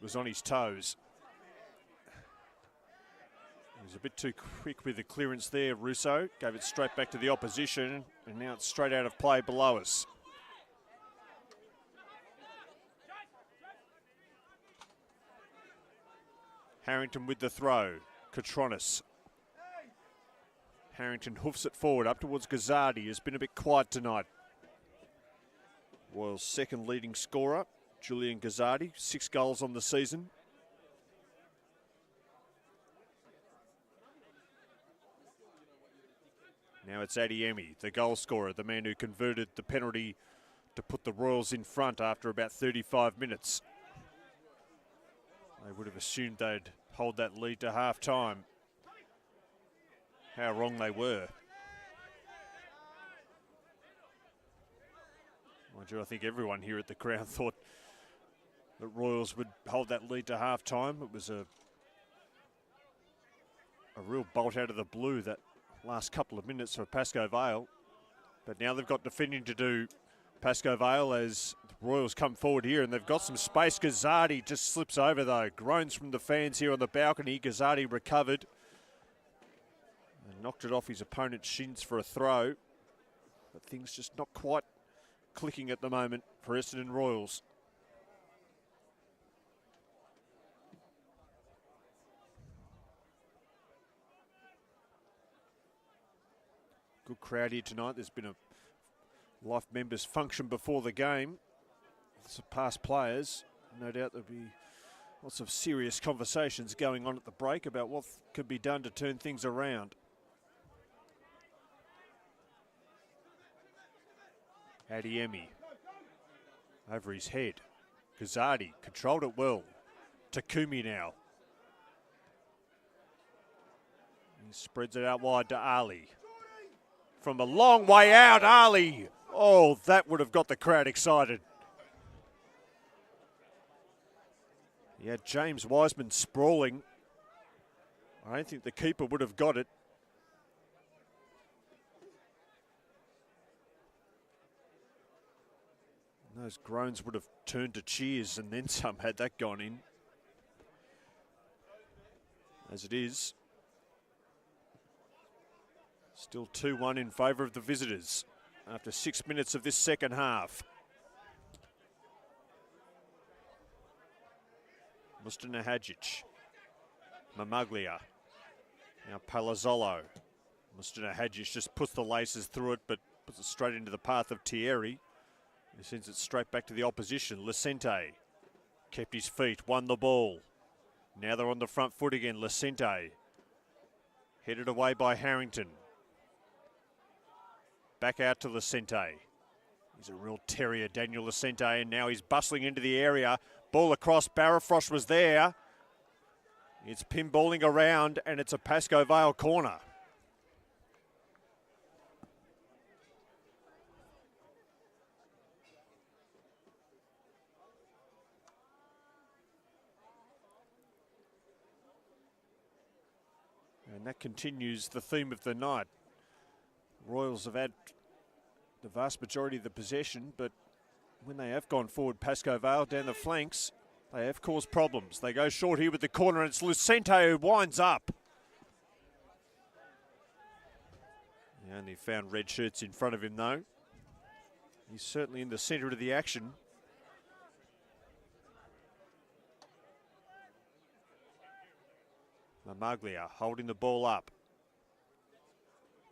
Speaker 2: was on his toes. He was a bit too quick with the clearance there, Russo. Gave it straight back to the opposition, and now it's straight out of play below us. Harrington with the throw. Katronis. Harrington hoofs it forward up towards Gazzardi, who's been a bit quiet tonight. Royals' second leading scorer, Julian Gazzardi, 6 goals on the season. Now it's Adiemi, the goal scorer, the man who converted the penalty to put the Royals in front after about 35 minutes. They would have assumed they'd hold that lead to half-time. How wrong they were. Mind you, I think everyone here at the Crown thought that Royals would hold that lead to half-time. It was a real bolt out of the blue, that last couple of minutes for Pascoe Vale. But now they've got defending to do, Pascoe Vale, as the Royals come forward here, and they've got some space. Gazzardi just slips over though. Groans from the fans here on the balcony. Gazzardi recovered and knocked it off his opponent's shins for a throw. But things just not quite clicking at the moment for Essendon Royals. Good crowd here tonight. There's been a Life members function before the game. Some past players. No doubt there'll be lots of serious conversations going on at the break about what could be done to turn things around. Adiemi over his head. Gazzardi controlled it well. Takumi now. He spreads it out wide to Ali. From a long way out, Ali. Oh, that would have got the crowd excited. He had James Wiseman sprawling. I don't think the keeper would have got it. And those groans would have turned to cheers and then some had that gone in. As it is, still 2-1 in favour of the visitors after 6 minutes of this second half. Mustana Hadjic, Mamaglia, now Palazzolo. Mustana Hadjic just puts the laces through it, but puts it straight into the path of Thierry. He sends it straight back to the opposition. Licente kept his feet, won the ball. Now they're on the front foot again. Licente headed away by Harrington. Back out to Licente. He's a real terrier, Daniel Licente, and now he's bustling into the area. Ball across, Barafrost was there. It's pinballing around, and it's a Pascoe Vale corner. And that continues the theme of the night. Royals have had the vast majority of the possession, but when they have gone forward, Pascoe Vale down the flanks, they have caused problems. They go short here with the corner, and it's Licente who winds up. He only found red shirts in front of him, though. He's certainly in the centre of the action. Mamaglia holding the ball up.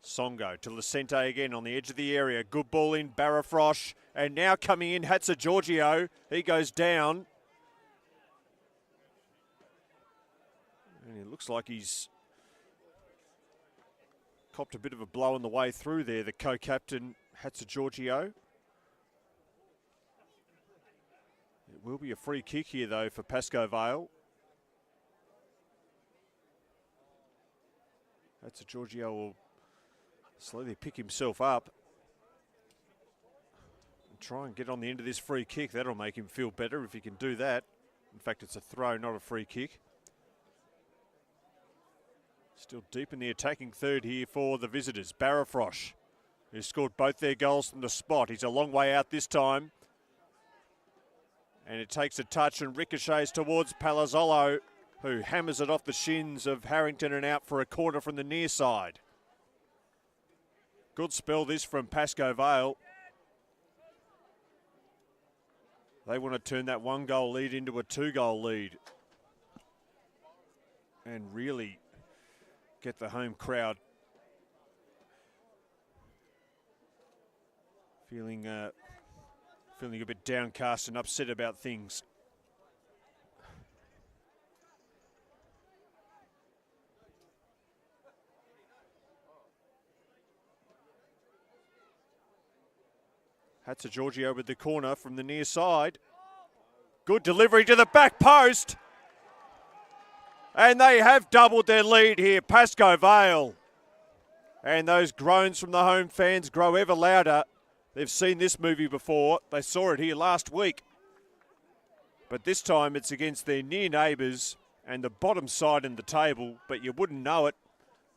Speaker 2: Songo to Licente again on the edge of the area. Good ball in, Barafrosh. And now coming in, Hatzigiorgio. He goes down. And it looks like he's copped a bit of a blow on the way through there, the co-captain, Hatzigiorgio. It will be a free kick here, though, for Pascoe Vale. Hatzigiorgio will slowly pick himself up and try and get on the end of this free kick. That'll make him feel better if he can do that. In fact, it's a throw, not a free kick. Still deep in the attacking third here for the visitors. Barafrosh, who scored both their goals from the spot. He's a long way out this time. And it takes a touch and ricochets towards Palazzolo, who hammers it off the shins of Harrington and out for a corner from the near side. Good spell this from Pascoe Vale. They want to turn that 1-goal lead into a 2-goal lead and really get the home crowd feeling a bit downcast and upset about things. Hatzigiorgio with the corner from the near side. Good delivery to the back post. And they have doubled their lead here, Pasco Vale. And those groans from the home fans grow ever louder. They've seen this movie before. They saw it here last week. But this time it's against their near neighbours and the bottom side in the table. But you wouldn't know it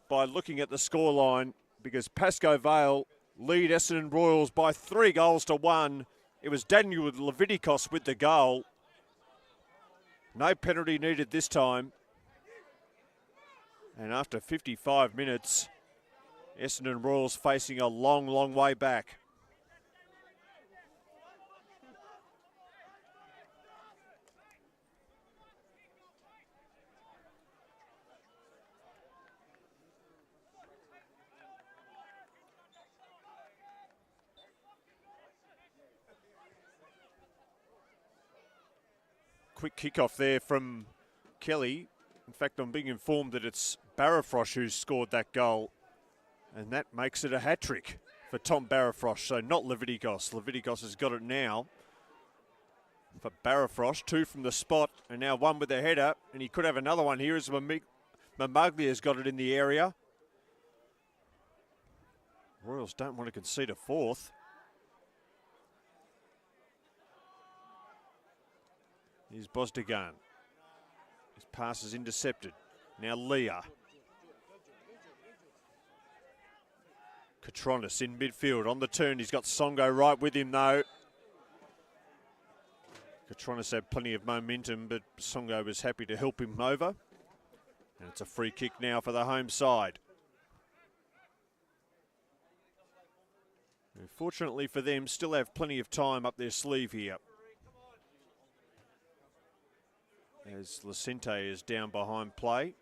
Speaker 2: by looking at the scoreline, because Pasco Vale lead Essendon Royals by 3-1. It was Daniel Leviticos with the goal. No penalty needed this time. And after 55 minutes, Essendon Royals facing a long, long way back. Quick kickoff there from Kelly. In fact, I'm being informed that it's Barafrosh who's scored that goal. And that makes it a hat-trick for Tom Barafrosh. So not Leviticos. Leviticos has got it now. For Barafrosh, 2 from the spot. And now 1 with the header. And he could have another one here as Mamaglia's got it in the area. Royals don't want to concede a 4th. Here's Bosdagan. His pass is intercepted. Now Leah. Katronis in midfield on the turn. He's got Songo right with him though. Katronis had plenty of momentum, but Songo was happy to help him over. And it's a free kick now for the home side. And fortunately for them, still have plenty of time up their sleeve here. As Lacente is down behind play.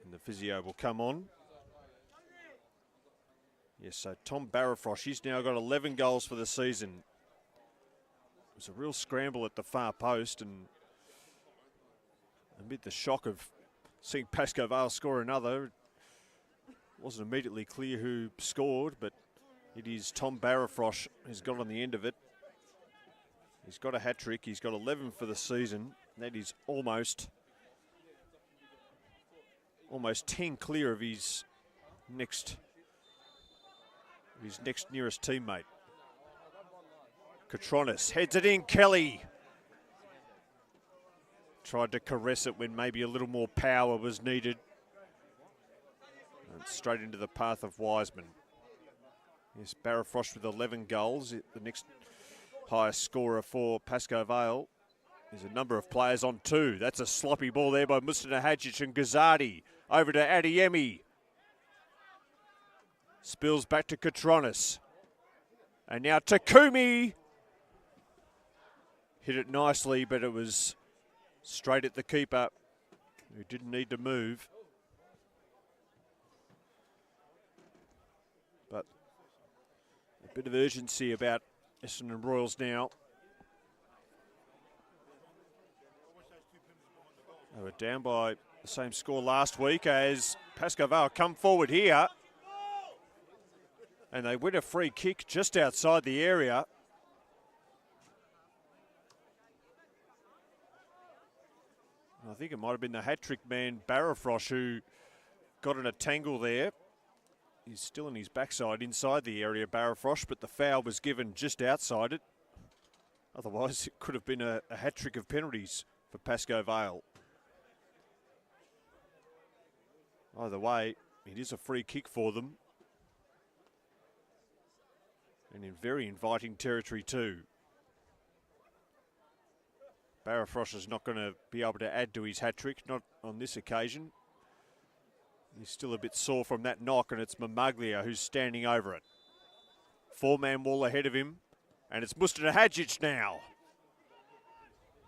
Speaker 2: And the physio will come on. Yes, so Tom Barafrosh, he's now got 11 goals for the season. It was a real scramble at the far post, and amid the shock of seeing Pasco Vale score another, it wasn't immediately clear who scored, but it is Tom Barafrosh who's got on the end of it. He's got a hat-trick. He's got 11 for the season. That is almost 10 clear of his next nearest teammate. Katronis heads it in. Kelly tried to caress it when maybe a little more power was needed. And straight into the path of Wiseman. Yes, Barafrosh with 11 goals. The next highest scorer for Pasco Vale. There's a number of players on 2. That's a sloppy ball there by Mustana Hadjic and Gazardi. Over to Adeyemi. Spills back to Katronis. And now Takumi. Hit it nicely, but it was straight at the keeper, who didn't need to move. But a bit of urgency about Essendon Royals now. They were down by the same score last week as Pasco Vale come forward here. And they win a free kick just outside the area. I think it might have been the hat-trick man, Barafrosh, who got in a tangle there. He's still in his backside inside the area, Barafrosh, but the foul was given just outside it. Otherwise, it could have been a hat-trick of penalties for Pasco Vale. Either way, it is a free kick for them. And in very inviting territory too. Barafrosh is not going to be able to add to his hat-trick, not on this occasion. He's still a bit sore from that knock, and it's Mamaglia who's standing over it. 4-man wall ahead of him, and it's Mustana Hadjic now.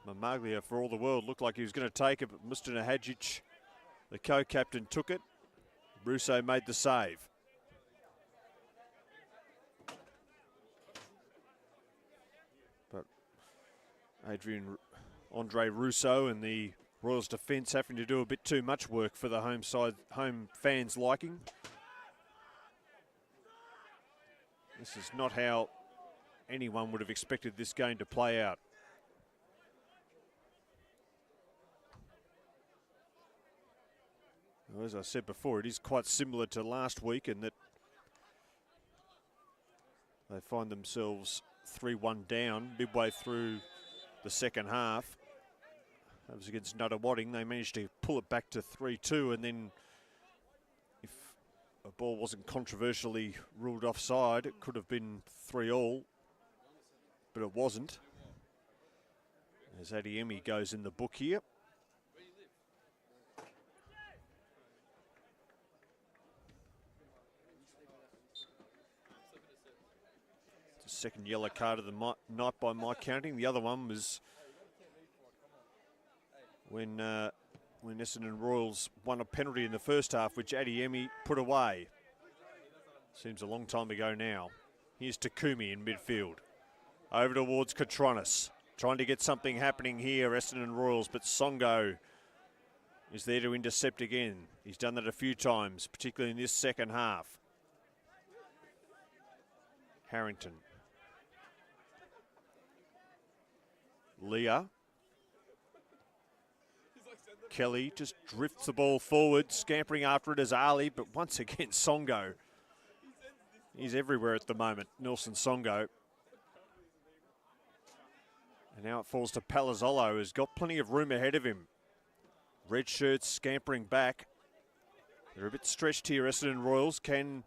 Speaker 2: Mamaglia, for all the world, looked like he was going to take it, but Mustana Hadjic, the co-captain, took it. Russo made the save. Andre Rousseau and the Royals defence having to do a bit too much work for the home fans' liking. This is not how anyone would have expected this game to play out. Well, as I said before, it is quite similar to last week in that they find themselves 3-1 down midway through the second half. That was against Nuttawading. They managed to pull it back to 3-2, and then if a ball wasn't controversially ruled offside, it could have been 3-3, but it wasn't. As Adiemi goes in the book here. It's the second yellow card of the night by my counting. The other one was when Essendon Royals won a penalty in the first half, which Adiemi put away. Seems a long time ago now. Here's Takumi in midfield. Over towards Katronis. Trying to get something happening here, Essendon Royals, but Songo is there to intercept again. He's done that a few times, particularly in this second half. Harrington. Leah. Kelly just drifts the ball forward, scampering after it as Ali, but once again, Songo. He's everywhere at the moment, Nelson Songo. And now it falls to Palazzolo, who's got plenty of room ahead of him. Red shirts scampering back. They're a bit stretched here, Essendon Royals. Can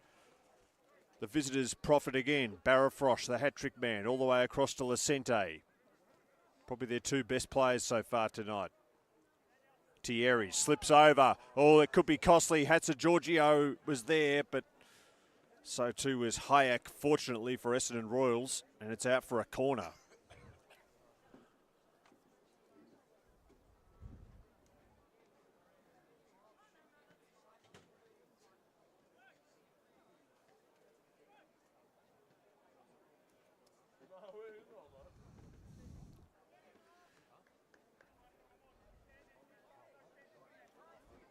Speaker 2: the visitors profit again? Barafrosh, the hat-trick man, all the way across to Lacente. Probably their two best players so far tonight. Thierry slips over. Oh, it could be costly. Hatza Giorgio was there, but so too was Hayek, fortunately for Essendon Royals, and it's out for a corner.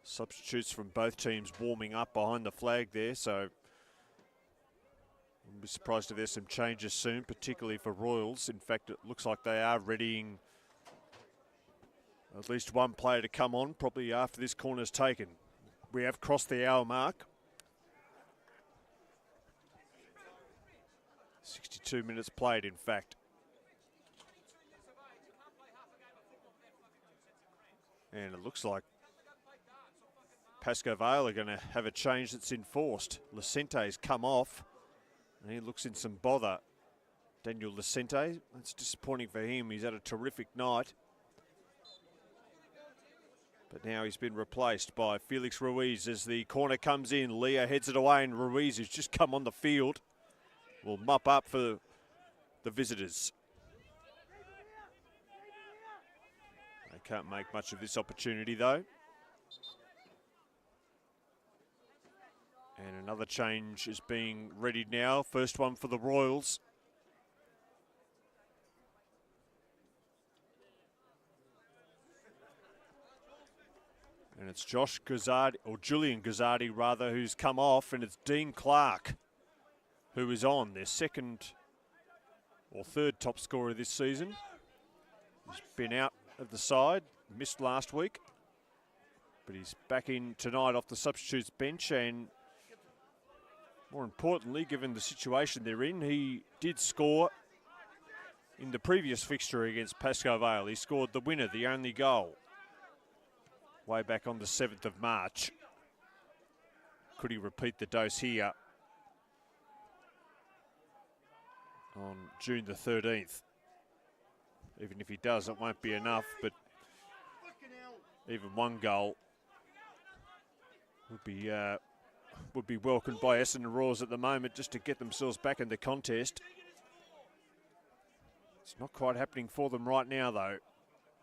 Speaker 2: Substitutes from both teams warming up behind the flag there, so I'll be surprised if there's some changes soon, particularly for Royals. In fact, it looks like they are readying at least one player to come on, probably after this corner's taken. We have crossed the hour mark. 62 minutes played, in fact. And it looks like Pasco Vale are going to have a change that's enforced. Lacente's come off, and he looks in some bother. Daniel Lacente, that's disappointing for him. He's had a terrific night. But now he's been replaced by Felix Ruiz as the corner comes in. Leah heads it away, and Ruiz, who's just come on the field, will mop up for the visitors. They can't make much of this opportunity, though. And another change is being readied now. First one for the Royals. And it's Josh Gazzardi, or Julian Gazzardi rather, who's come off, and it's Dean Clark who is on, their second or third top scorer this season. He's been out of the side, missed last week, but he's back in tonight off the substitutes bench, and more importantly, given the situation they're in, he did score in the previous fixture against Pasco Vale. He scored the winner, the only goal, way back on the 7th of March. Could he repeat the dose here on June the 13th? Even if he does, it won't be enough, but even one goal would be welcomed by Essendon Royals at the moment, just to get themselves back in the contest. It's not quite happening for them right now, though,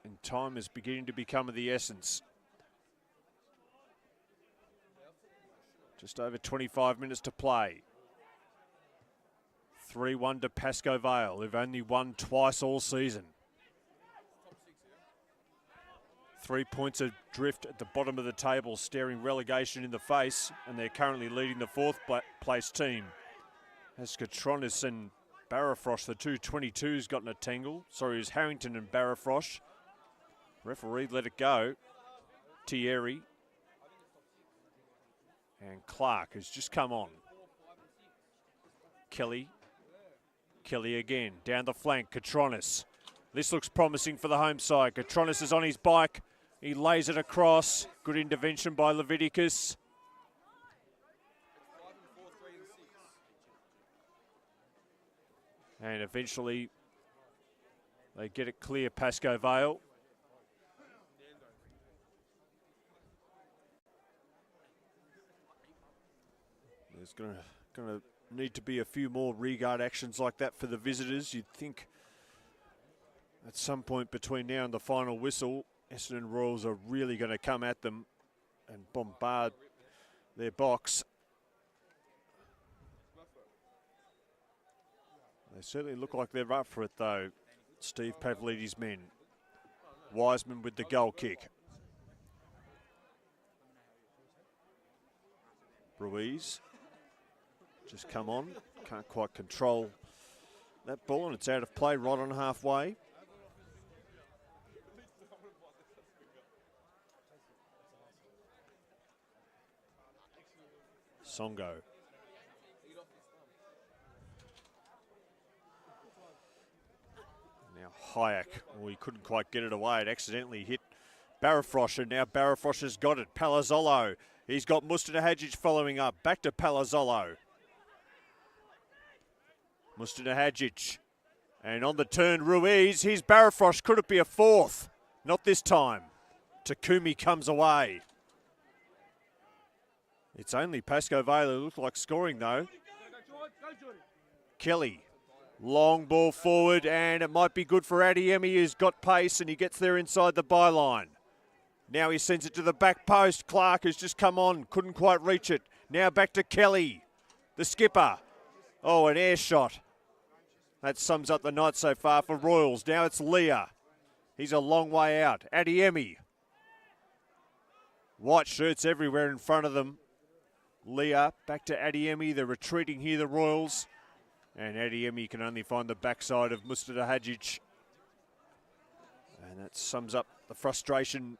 Speaker 2: and time is beginning to become of the essence. Just over 25 minutes to play. 3-1 to Pasco Vale, who've only won twice all season. 3 points adrift at the bottom of the table, staring relegation in the face, and they're currently leading the fourth place team. Escatronis and Barrafrosh, the two 22s, got in a tangle. Sorry, it was Harrington and Barrafrosh. Referee let it go. Thierry. And Clark has just come on. Kelly. Kelly again, down the flank, Catronis. This looks promising for the home side. Catronis is on his bike. He lays it across. Good intervention by Leviticus. And eventually they get it clear, Pascoe Vale. There's going to need to be a few more regard actions like that for the visitors. You'd think at some point between now and the final whistle, Essendon Royals are really going to come at them and bombard their box. They certainly look like they're up for it though, Steve Pavlidis' men. Wiseman with the goal kick. Ruiz just come on, can't quite control that ball, and it's out of play right on halfway. Songo. Now Hayek, well, he couldn't quite get it away. It accidentally hit Barrafrosh, and now Barrafrosh has got it. Palazzolo, he's got Mustadahajic following up. Back to Palazzolo. Mustadahajic. And on the turn, Ruiz. Here's Barrafrosh. Could it be a fourth? Not this time. Takumi comes away. It's only Pasco Vale who look like scoring though. Kelly. Long ball forward, and it might be good for Adiemi, who's got pace, and he gets there inside the byline. Now he sends it to the back post. Clark has just come on, couldn't quite reach it. Now back to Kelly, the skipper. Oh, an air shot. That sums up the night so far for Royals. Now it's Leah. He's a long way out. Adiemi. White shirts everywhere in front of them. Leah back to Adiemi. They're retreating here, the Royals. And Adiemi can only find the backside of Mustadahajic. And that sums up the frustration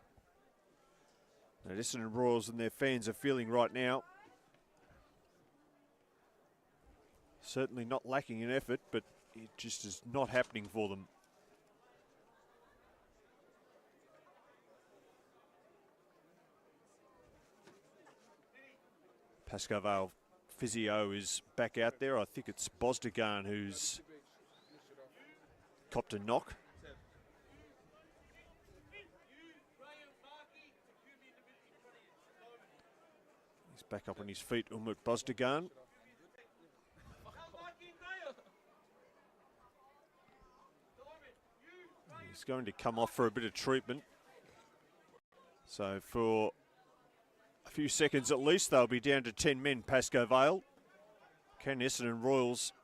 Speaker 2: that Essendon Royals and their fans are feeling right now. Certainly not lacking in effort, but it just is not happening for them. Pascoe Vale physio is back out there. I think it's Bosdagan who's copped a knock. He's back up on his feet, Umut Bosdagan. He's going to come off for a bit of treatment. So for a few seconds at least, they'll be down to 10 men, Pascoe Vale. Can Essendon Royals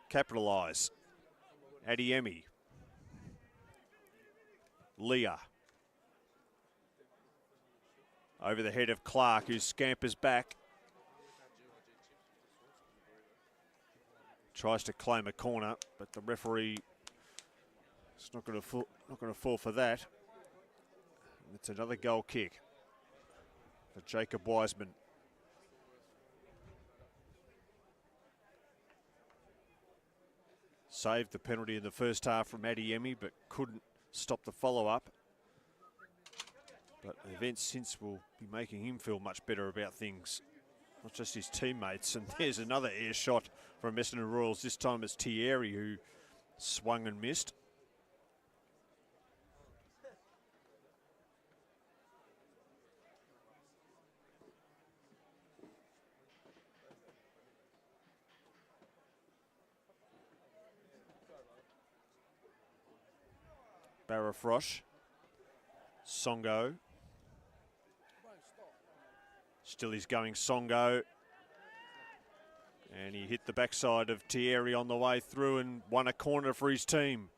Speaker 2: capitalise? Adiemi. Leah. Over the head of Clark, who scampers back. Tries to claim a corner, but the referee is not going to fall for that. It's another goal kick for Jacob Wiseman. Saved the penalty in the first half from Adiemi, but couldn't stop the follow-up. But events since will be making him feel much better about things, not just his teammates. And there's another air shot from Essendon Royals. This time it's Thierry who swung and missed. Barrafrosh. Songo. Still he's going Songo. And he hit the backside of Thierry on the way through and won a corner for his team.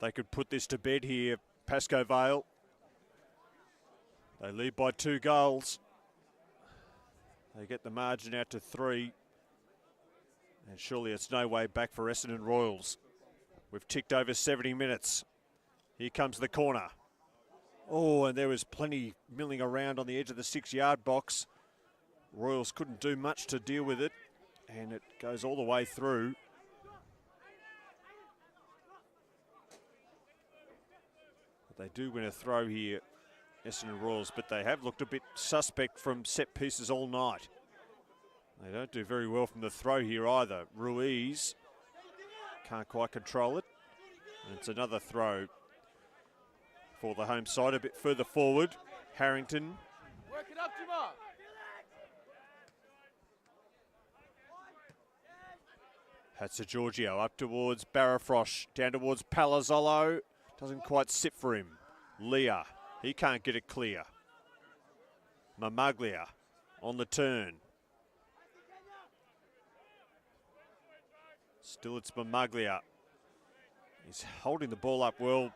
Speaker 2: they could put this to bed here, Pascoe Vale. They lead by 2 goals. They get the margin out to 3. And surely it's no way back for Essendon Royals. We've ticked over 70 minutes. Here comes the corner. Oh, and there was plenty milling around on the edge of the 6-yard box. Royals couldn't do much to deal with it, and it goes all the way through. But they do win a throw here, Essendon Royals, but they have looked a bit suspect from set pieces all night. They don't do very well from the throw here either. Ruiz can't quite control it. And it's another throw for the home side, a bit further forward. Harrington.
Speaker 3: Work it up, Juma.
Speaker 2: Hatzigiorgio up towards Barafrosh, down towards Palazzolo. Doesn't quite sit for him. Leah, he can't get it clear. Mamaglia on the turn. Still it's Mamaglia. He's holding the ball up well.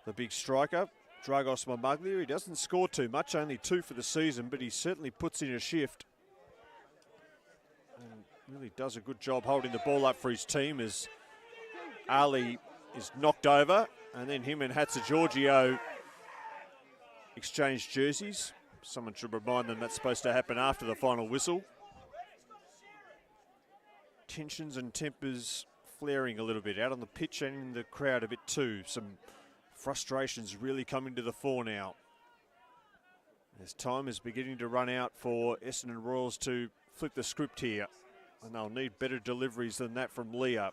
Speaker 2: The big striker, Dragos Mamaglia. He doesn't score too much, only 2 for the season, but he certainly puts in a shift. And really does a good job holding the ball up for his team as Ali is knocked over. And then him and Hatzigiorgio exchange jerseys. Someone should remind them that's supposed to happen after the final whistle. Tensions and tempers flaring a little bit out on the pitch and in the crowd a bit too. Some frustrations really coming to the fore now, as time is beginning to run out for Essendon Royals to flip the script here, and they'll need better deliveries than that from Leah.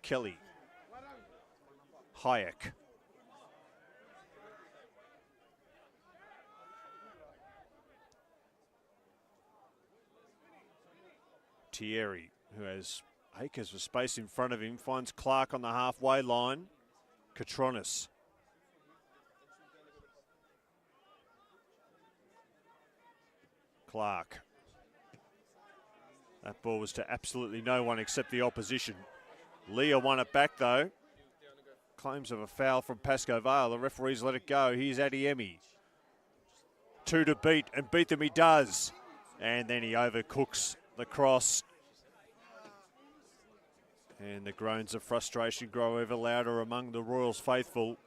Speaker 2: Kelly. Hayek. Thierry, who has acres of space in front of him, finds Clark on the halfway line. Katronis. Clark. That ball was to absolutely no one except the opposition. Leah won it back though. Claims of a foul from Pasco Vale. The referees let it go. Here's Adiemi. 2 to beat, and beat them he does. And then he overcooks the cross. And the groans of frustration grow ever louder among the Royals faithful.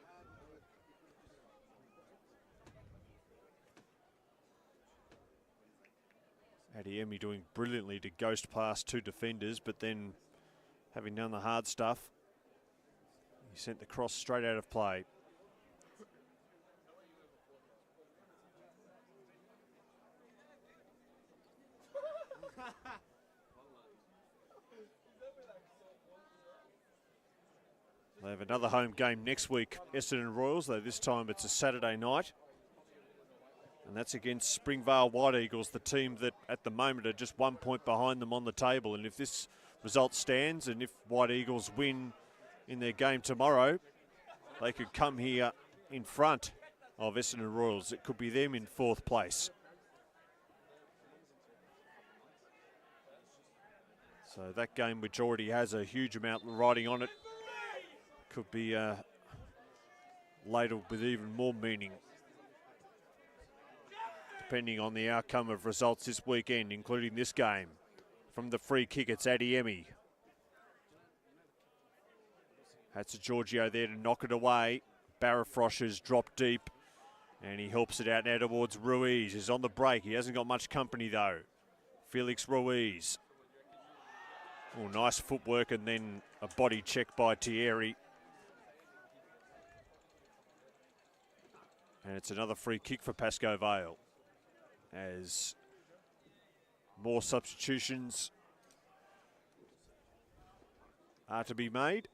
Speaker 2: Adiemi doing brilliantly to ghost past 2 defenders, but then having done the hard stuff, he sent the cross straight out of play. They have another home game next week, Essendon Royals, though this time it's a Saturday night. And that's against Springvale White Eagles, the team that at the moment are just 1 point behind them on the table. And if this result stands, and if White Eagles win in their game tomorrow, they could come here in front of Essendon Royals. It could be them in 4th place. So that game, which already has a huge amount riding on it, could be ladled with even more meaning, depending on the outcome of results this weekend, including this game. From the free kick, it's Adiemi. Hatzigiorgio there to knock it away. Barafrosh has dropped deep, and he helps it out now towards Ruiz. He's on the break. He hasn't got much company, though. Felix Ruiz. Oh, nice footwork, and then a body check by Thierry. And it's another free kick for Pascoe Vale, as more substitutions are to be made.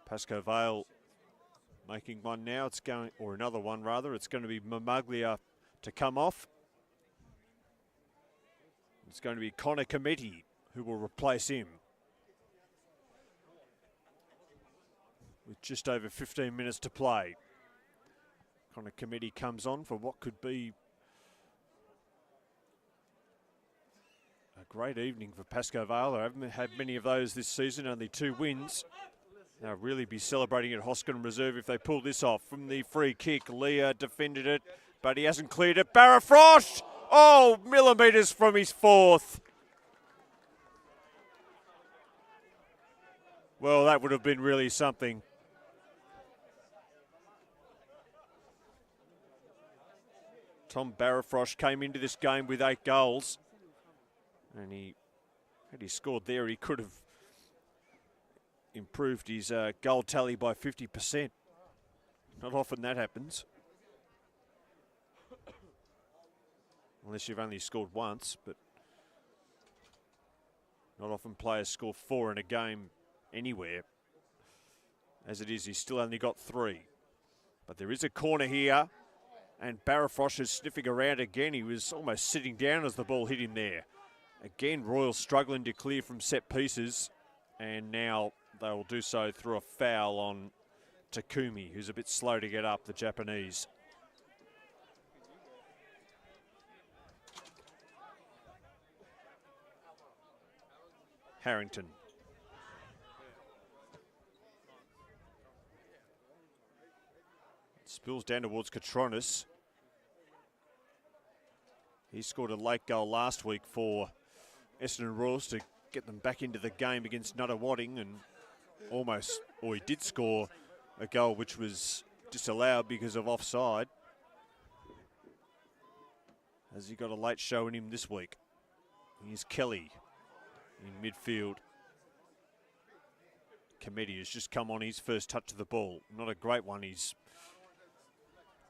Speaker 2: Pascoe Vale making one now. It's going, or another one rather. It's going to be Mamaglia to come off. It's going to be Connor Cometti who will replace him. with just over 15 minutes to play. Connor Committee comes on for what could be a great evening for Pasco Vale. They haven't had many of those this season, only 2 wins. They'll really be celebrating at Hoskin Reserve if they pull this off. From the free kick, Leah defended it, but he hasn't cleared it. Barrafrost! Oh, millimetres from his 4th. Well, that would have been really something. Tom Barrafrost came into this game with 8 goals. And had he scored there, he could have improved his goal tally by 50%. Not often that happens. Unless you've only scored once, but not often players score 4 in a game anywhere. As it is, he's still only got 3. But there is a corner here, and Barrafrost is sniffing around again. He was almost sitting down as the ball hit him there. Again, Royal struggling to clear from set pieces, and now they will do so through a foul on Takumi, who's a bit slow to get up, the Japanese. Harrington. Spills down towards Katronis. He scored a late goal last week for Essendon Royals to get them back into the game against Nunawading, and he did score a goal which was disallowed because of offside. Has he got a late show in him this week? Here's Kelly in midfield. Committee has just come on his first touch of the ball. Not a great one. He's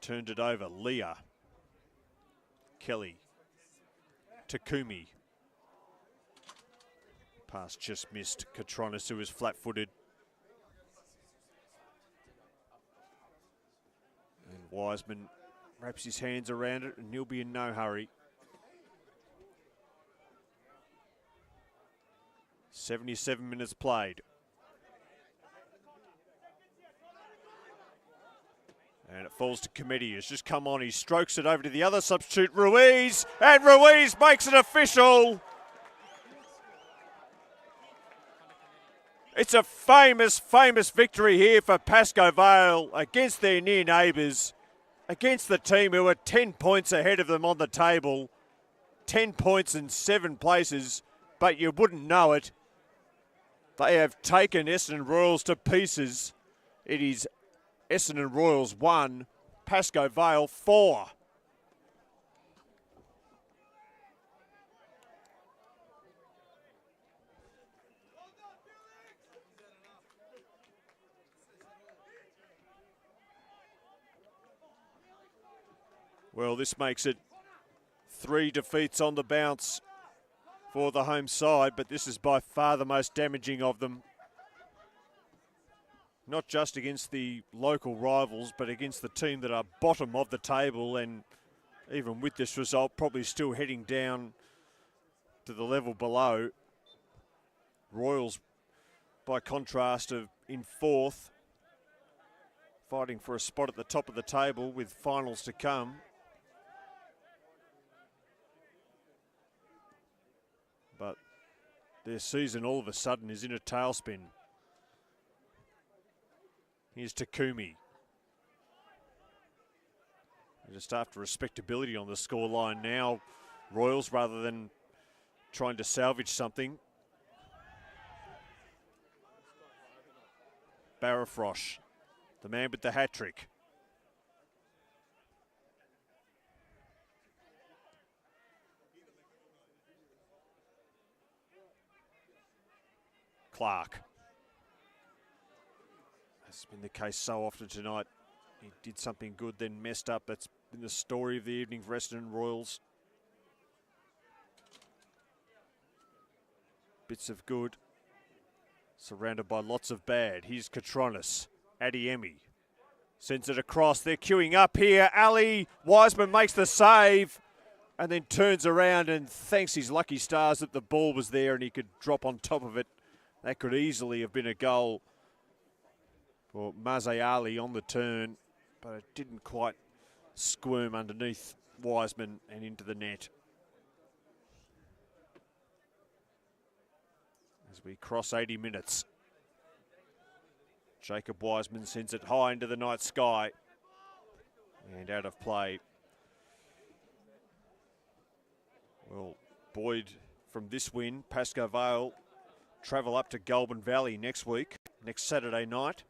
Speaker 2: turned it over. Leah. Kelly. Takumi. Pass just missed Katronis, who was flat-footed. And Wiseman wraps his hands around it, and he'll be in no hurry. 77 minutes played. And it falls to Committee. It's just come on. He strokes it over to the other substitute, Ruiz. And Ruiz makes it official. It's a famous, famous victory here for Pasco Vale against their near neighbours, against the team who are 10 points ahead of them on the table. 10 points in 7 places, but you wouldn't know it. They have taken Essendon Royals to pieces. It is Essendon Royals 1, Pasco Vale 4. Well, this makes it 3 defeats on the bounce for the home side, but this is by far the most damaging of them. Not just against the local rivals, but against the team that are bottom of the table, and even with this result, probably still heading down to the level below. Royals, by contrast, are in 4th, fighting for a spot at the top of the table with finals to come. But their season all of a sudden is in a tailspin. Here's Takumi. Just after respectability on the scoreline now, Royals, rather than trying to salvage something. Barrafrosh, the man with the hat-trick. Clark. That's been the case so often tonight. He did something good, then messed up. That's been the story of the evening for Essendon Royals. Bits of good, surrounded by lots of bad. Here's Katronis. Adiemi sends it across. They're queuing up here. Ali Wiseman makes the save and then turns around and thanks his lucky stars that the ball was there and he could drop on top of it. That could easily have been a goal. for Mazzayali on the turn, but it didn't quite squirm underneath Wiseman and into the net. As we cross 80 minutes, Jacob Wiseman sends it high into the night sky and out of play. Well, buoyed from this win, Pasco Vale travel up to Goulburn Valley next week, next Saturday night.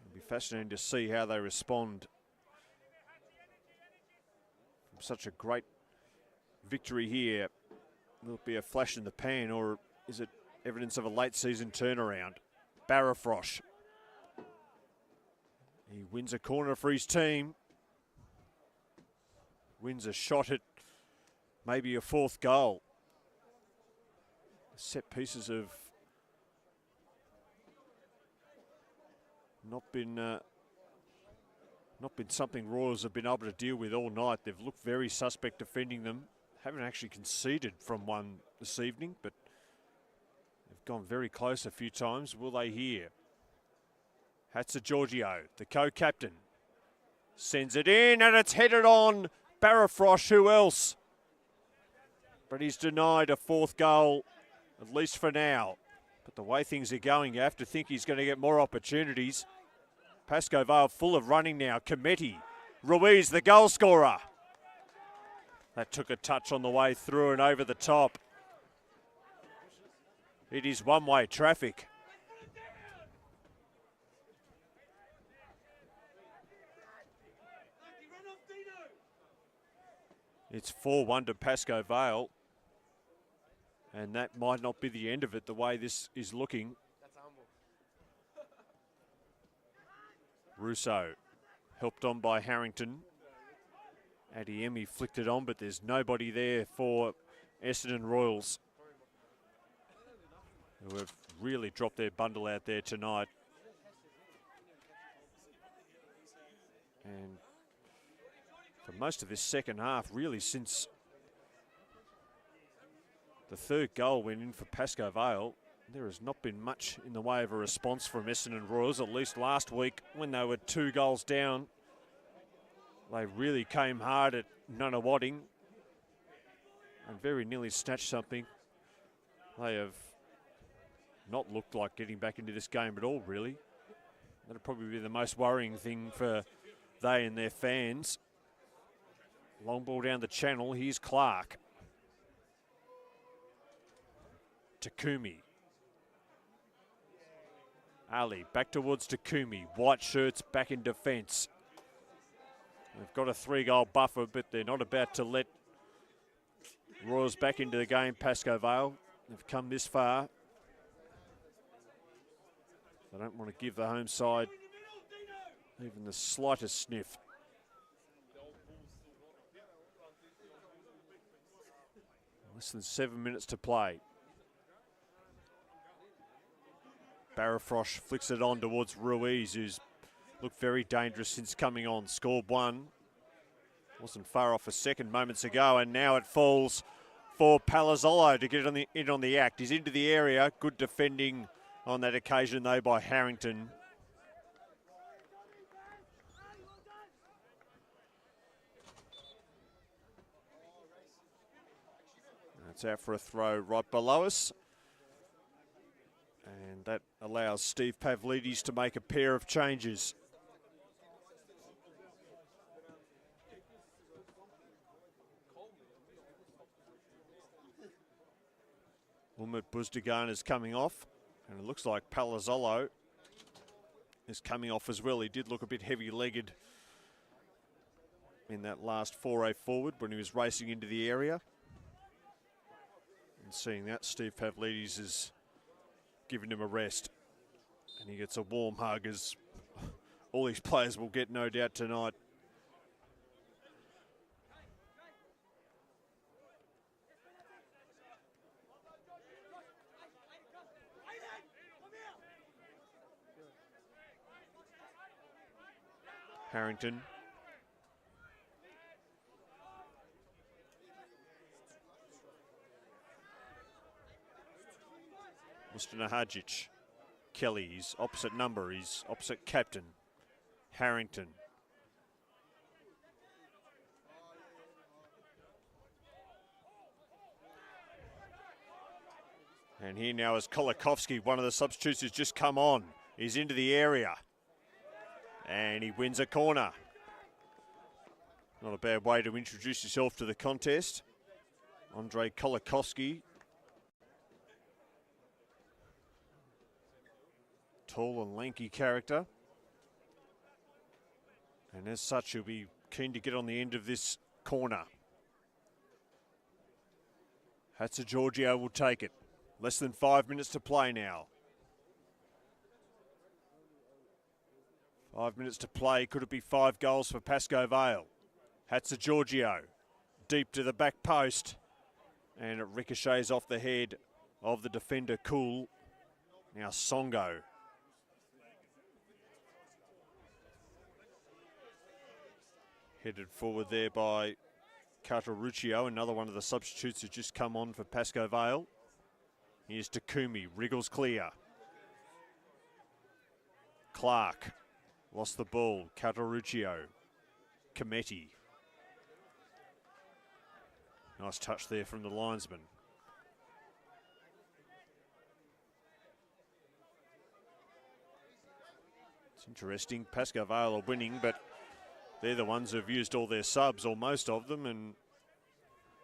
Speaker 2: It'll be fascinating to see how they respond from such a great victory here. Will it be a flash in the pan, or is it evidence of a late season turnaround? Barrafrosh. He wins a corner for his team. Wins a shot at maybe a fourth goal. Set pieces have not been something Royals have been able to deal with all night. They've looked very suspect defending them. Haven't actually conceded from one this evening, but they've gone very close a few times. Will they here? Hatzigiorgio, the co-captain, sends it in, and it's headed on Barrafrosh. Who else? But he's denied a fourth goal, at least for now. But the way things are going, you have to think he's going to get more opportunities. Pascoe Vale full of running now. Cometti, Ruiz, the goal scorer. That took a touch on the way through and over the top. It is one-way traffic. It's 4-1 to Pascoe Vale. And that might not be the end of it, the way this is looking. Russo, helped on by Harrington. Adiemi flicked it on, but there's nobody there for Essendon Royals, who have really dropped their bundle out there tonight. And for most of this second half, really since the third goal went in for Pascoe Vale, there has not been much in the way of a response from Essendon Royals, at least last week when they were 2 goals down. They really came hard at Nunawading and very nearly snatched something. They have not looked like getting back into this game at all, really. That'll probably be the most worrying thing for they and their fans. Long ball down the channel. Here's Clark. Takumi. Ali back towards Takumi. White shirts back in defence. They've got a 3-goal buffer, but they're not about to let Royals back into the game. Pascoe Vale, they've come this far. They don't want to give the home side even the slightest sniff. Less than 7 minutes to play. Barrafrosh flicks it on towards Ruiz, who's looked very dangerous since coming on. Scored 1. Wasn't far off a second moments ago, and now it falls for Palazzolo to get in on the act. He's into the area. Good defending on that occasion, though, by Harrington. That's out for a throw right below us. And that allows Steve Pavlidis to make a pair of changes. Umut Buzdagan is coming off, and it looks like Palazzolo is coming off as well. He did look a bit heavy-legged in that last foray forward when he was racing into the area. And seeing that, Steve Pavlidis is giving him a rest, and he gets a warm hug, as all these players will get, no doubt, tonight. Harrington. Mustanahajic. Kelly, his opposite number, his opposite captain, Harrington. And here now is Kolakowski, one of the substitutes who's just come on. He's into the area. And he wins a corner. Not a bad way to introduce yourself to the contest. Andre Kolakowski. Tall and lanky character. And as such, he'll be keen to get on the end of this corner. Hatzigeorgio will take it. Less than 5 minutes to play now. 5 minutes to play. Could it be 5 goals for Pasco Vale? Hatzigeorgio deep to the back post. And it ricochets off the head of the defender, Cool. Now Songo. Headed forward there by Cartaruccio, another one of the substitutes who just come on for Pasco Vale. Here's Takumi, wriggles clear. Clark lost the ball. Cartaruccio, Cometti. Nice touch there from the linesman. It's interesting. Pasco Vale are winning, but they're the ones who've used all their subs, or most of them, and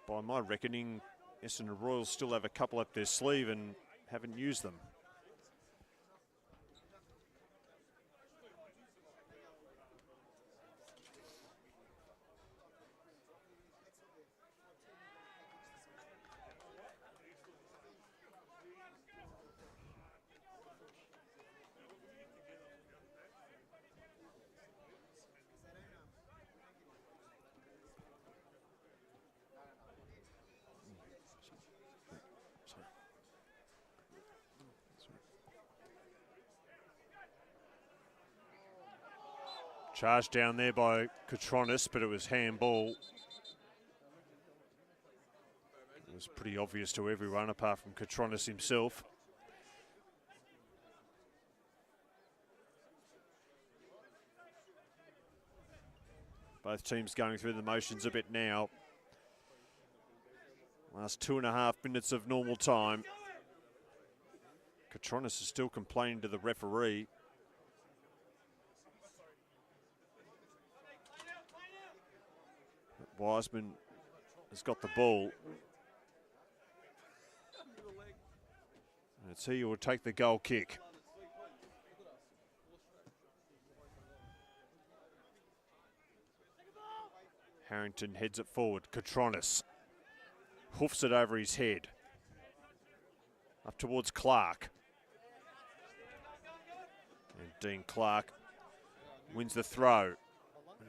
Speaker 2: by my reckoning, Essendon Royals still have a couple up their sleeve and haven't used them. Charged down there by Katronis, but it was handball. It was pretty obvious to everyone apart from Katronis himself. Both teams going through the motions a bit now. Last 2.5 minutes of normal time. Katronis is still complaining to the referee. Wiseman has got the ball. Let's see who will take the goal kick. Harrington heads it forward. Katronis hoofs it over his head. Up towards Clark. And Dean Clark wins the throw.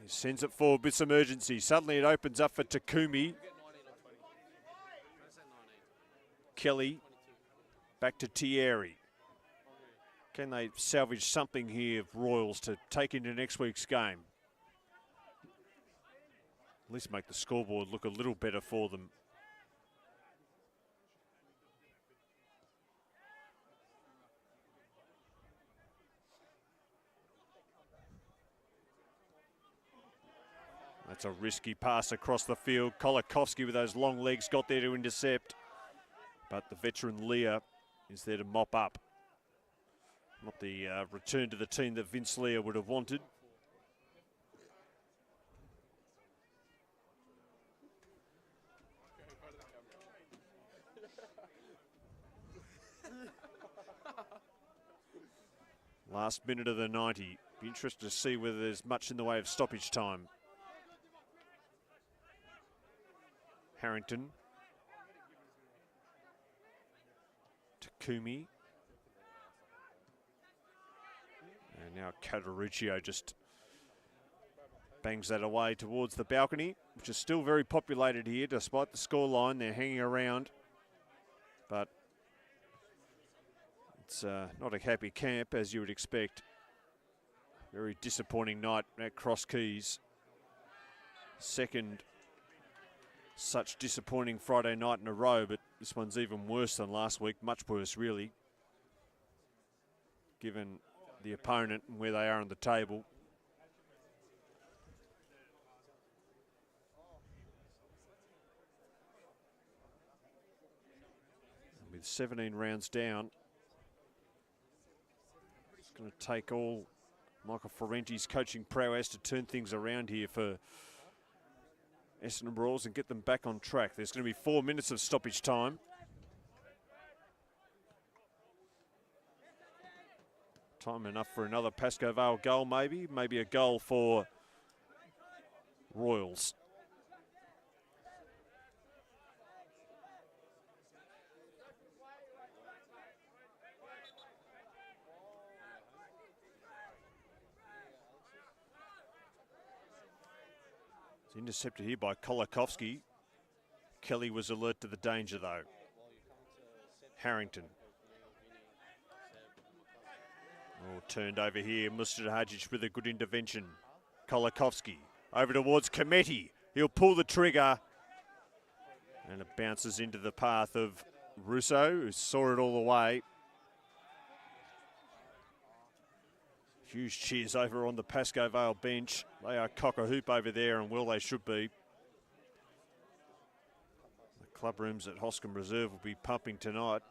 Speaker 2: He sends it forward with some urgency. Suddenly it opens up for Takumi. Kelly back to Thierry. Can they salvage something here of Royals to take into next week's game? At least make the scoreboard look a little better for them. That's a risky pass across the field. Kolakowski with those long legs got there to intercept. But the veteran Lear is there to mop up. Not the return to the team that Vince Lear would have wanted. Last minute of the 90. Be interested to see whether there's much in the way of stoppage time. Harrington. Takumi. And now Cartaruccio just bangs that away towards the balcony, which is still very populated here despite the scoreline. They're hanging around, but it's not a happy camp as you would expect. Very disappointing night at Cross Keys. Second such disappointing Friday night in a row, but this one's even worse than last week. Much worse, really. given the opponent and where they are on the table. And with 17 rounds down, it's going to take all Michael Ferrenti's coaching prowess to turn things around here for Essendon Royals and get them back on track. There's going to be 4 minutes of stoppage time. Time enough for another Pascoe Vale goal, maybe. Maybe a goal for Royals. It's intercepted here by Kolakowski. Kelly was alert to the danger, though. Harrington. Oh, turned over here. Mustard Hadjic with a good intervention. Kolakowski over towards Cometti. He'll pull the trigger. And it bounces into the path of Russo, who saw it all the way. Huge cheers over on the Pascoe Vale bench. They are cock-a-hoop over there, and well, they should be. The club rooms at Hoskin Reserve will be pumping tonight.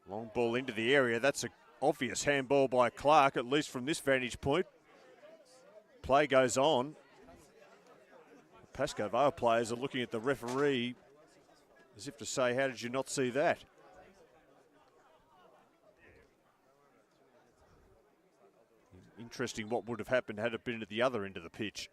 Speaker 2: Long ball into the area. That's an obvious handball by Clark, at least from this vantage point. Play goes on. The Pascoe Vale players are looking at the referee as if to say, how did you not see that? Interesting what would have happened had it been at the other end of the pitch.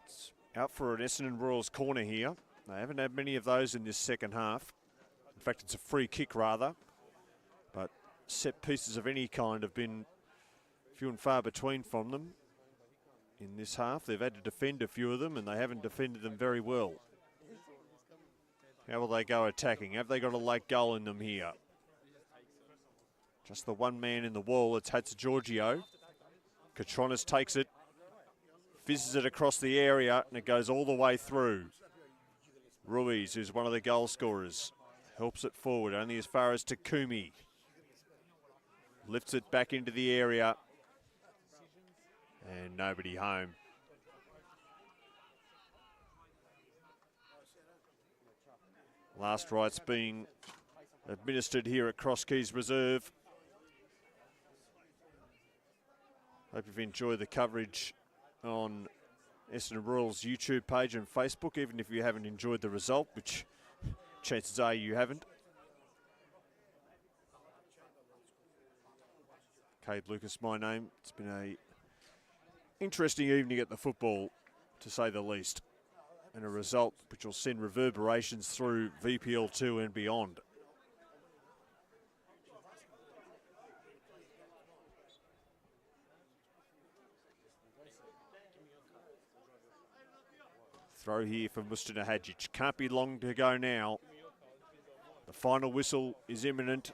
Speaker 2: It's out for an Essendon Royals corner here. They haven't had many of those in this second half. In fact, it's a free kick rather. But set pieces of any kind have been few and far between from them in this half. They've had to defend a few of them, and they haven't defended them very well. How will they go attacking? Have they got a late goal in them here? Just the one man in the wall. It's Hatzigiorgio. Katronis takes it, fizzes it across the area, and it goes all the way through. Ruiz, who's one of the goal scorers, helps it forward only as far as Takumi. Lifts it back into the area, and nobody home. Last rites being administered here at Cross Keys Reserve. Hope you've enjoyed the coverage on Essendon Royals YouTube page and Facebook, even if you haven't enjoyed the result, which chances are you haven't. Cade Lucas, my name. It's been an interesting evening at the football, to say the least. And a result which will send reverberations through VPL2 and beyond. Throw here for Mustana Hadjic. Can't be long to go now. The final whistle is imminent.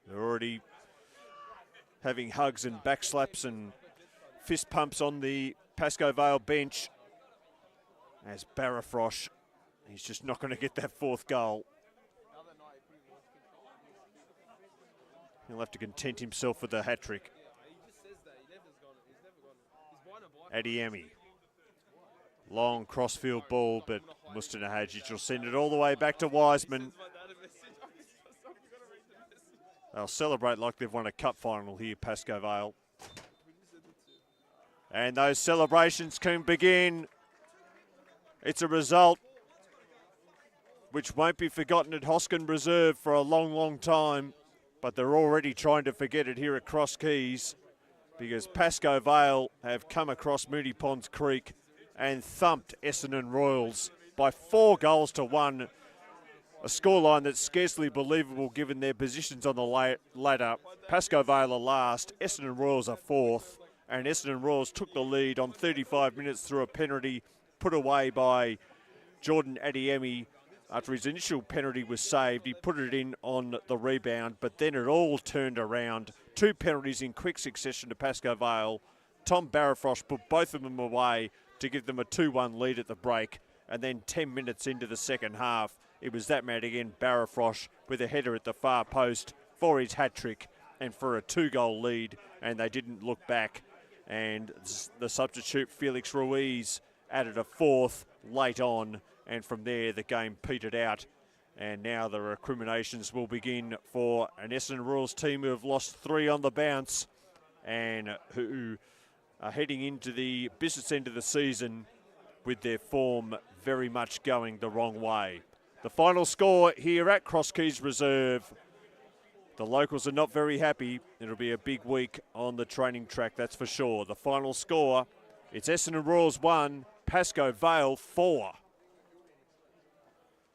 Speaker 2: They're already having hugs and back slaps and fist pumps on the Pascoe Vale bench as Barafrosh, he's just not going to get that fourth goal. He'll have to content himself with a hat-trick. Adiemi. Long crossfield ball, but Mustana Hadjic will send it all the way back to Wiseman. They'll celebrate like they've won a cup final here, Pascoe Vale. And those celebrations can begin. It's a result which won't be forgotten at Hoskin Reserve for a long, long time. But they're already trying to forget it here at Cross Keys, because Pascoe Vale have come across Mooney Ponds Creek and thumped Essendon Royals by 4 goals to 1. A scoreline that's scarcely believable given their positions on the ladder. Pascoe Vale are last, Essendon Royals are 4th. And Essendon Royals took the lead on 35 minutes through a penalty put away by Jordan Adiemi. After his initial penalty was saved, he put it in on the rebound, but then it all turned around 2 penalties in quick succession to Pasco Vale. Tom Barrafrost put both of them away to give them a 2-1 lead at the break. And then 10 minutes into the second half, it was that man again, Barrafrost, with a header at the far post for his hat-trick and for a 2-goal lead, and they didn't look back. And the substitute, Felix Ruiz, added a 4th late on, and from there the game petered out. And now the recriminations will begin for an Essendon Royals team who have lost 3 on the bounce and who are heading into the business end of the season with their form very much going the wrong way. The final score here at Cross Keys Reserve. The locals are not very happy. It'll be a big week on the training track, that's for sure. The final score, it's Essendon Royals 1, Pasco Vale 4.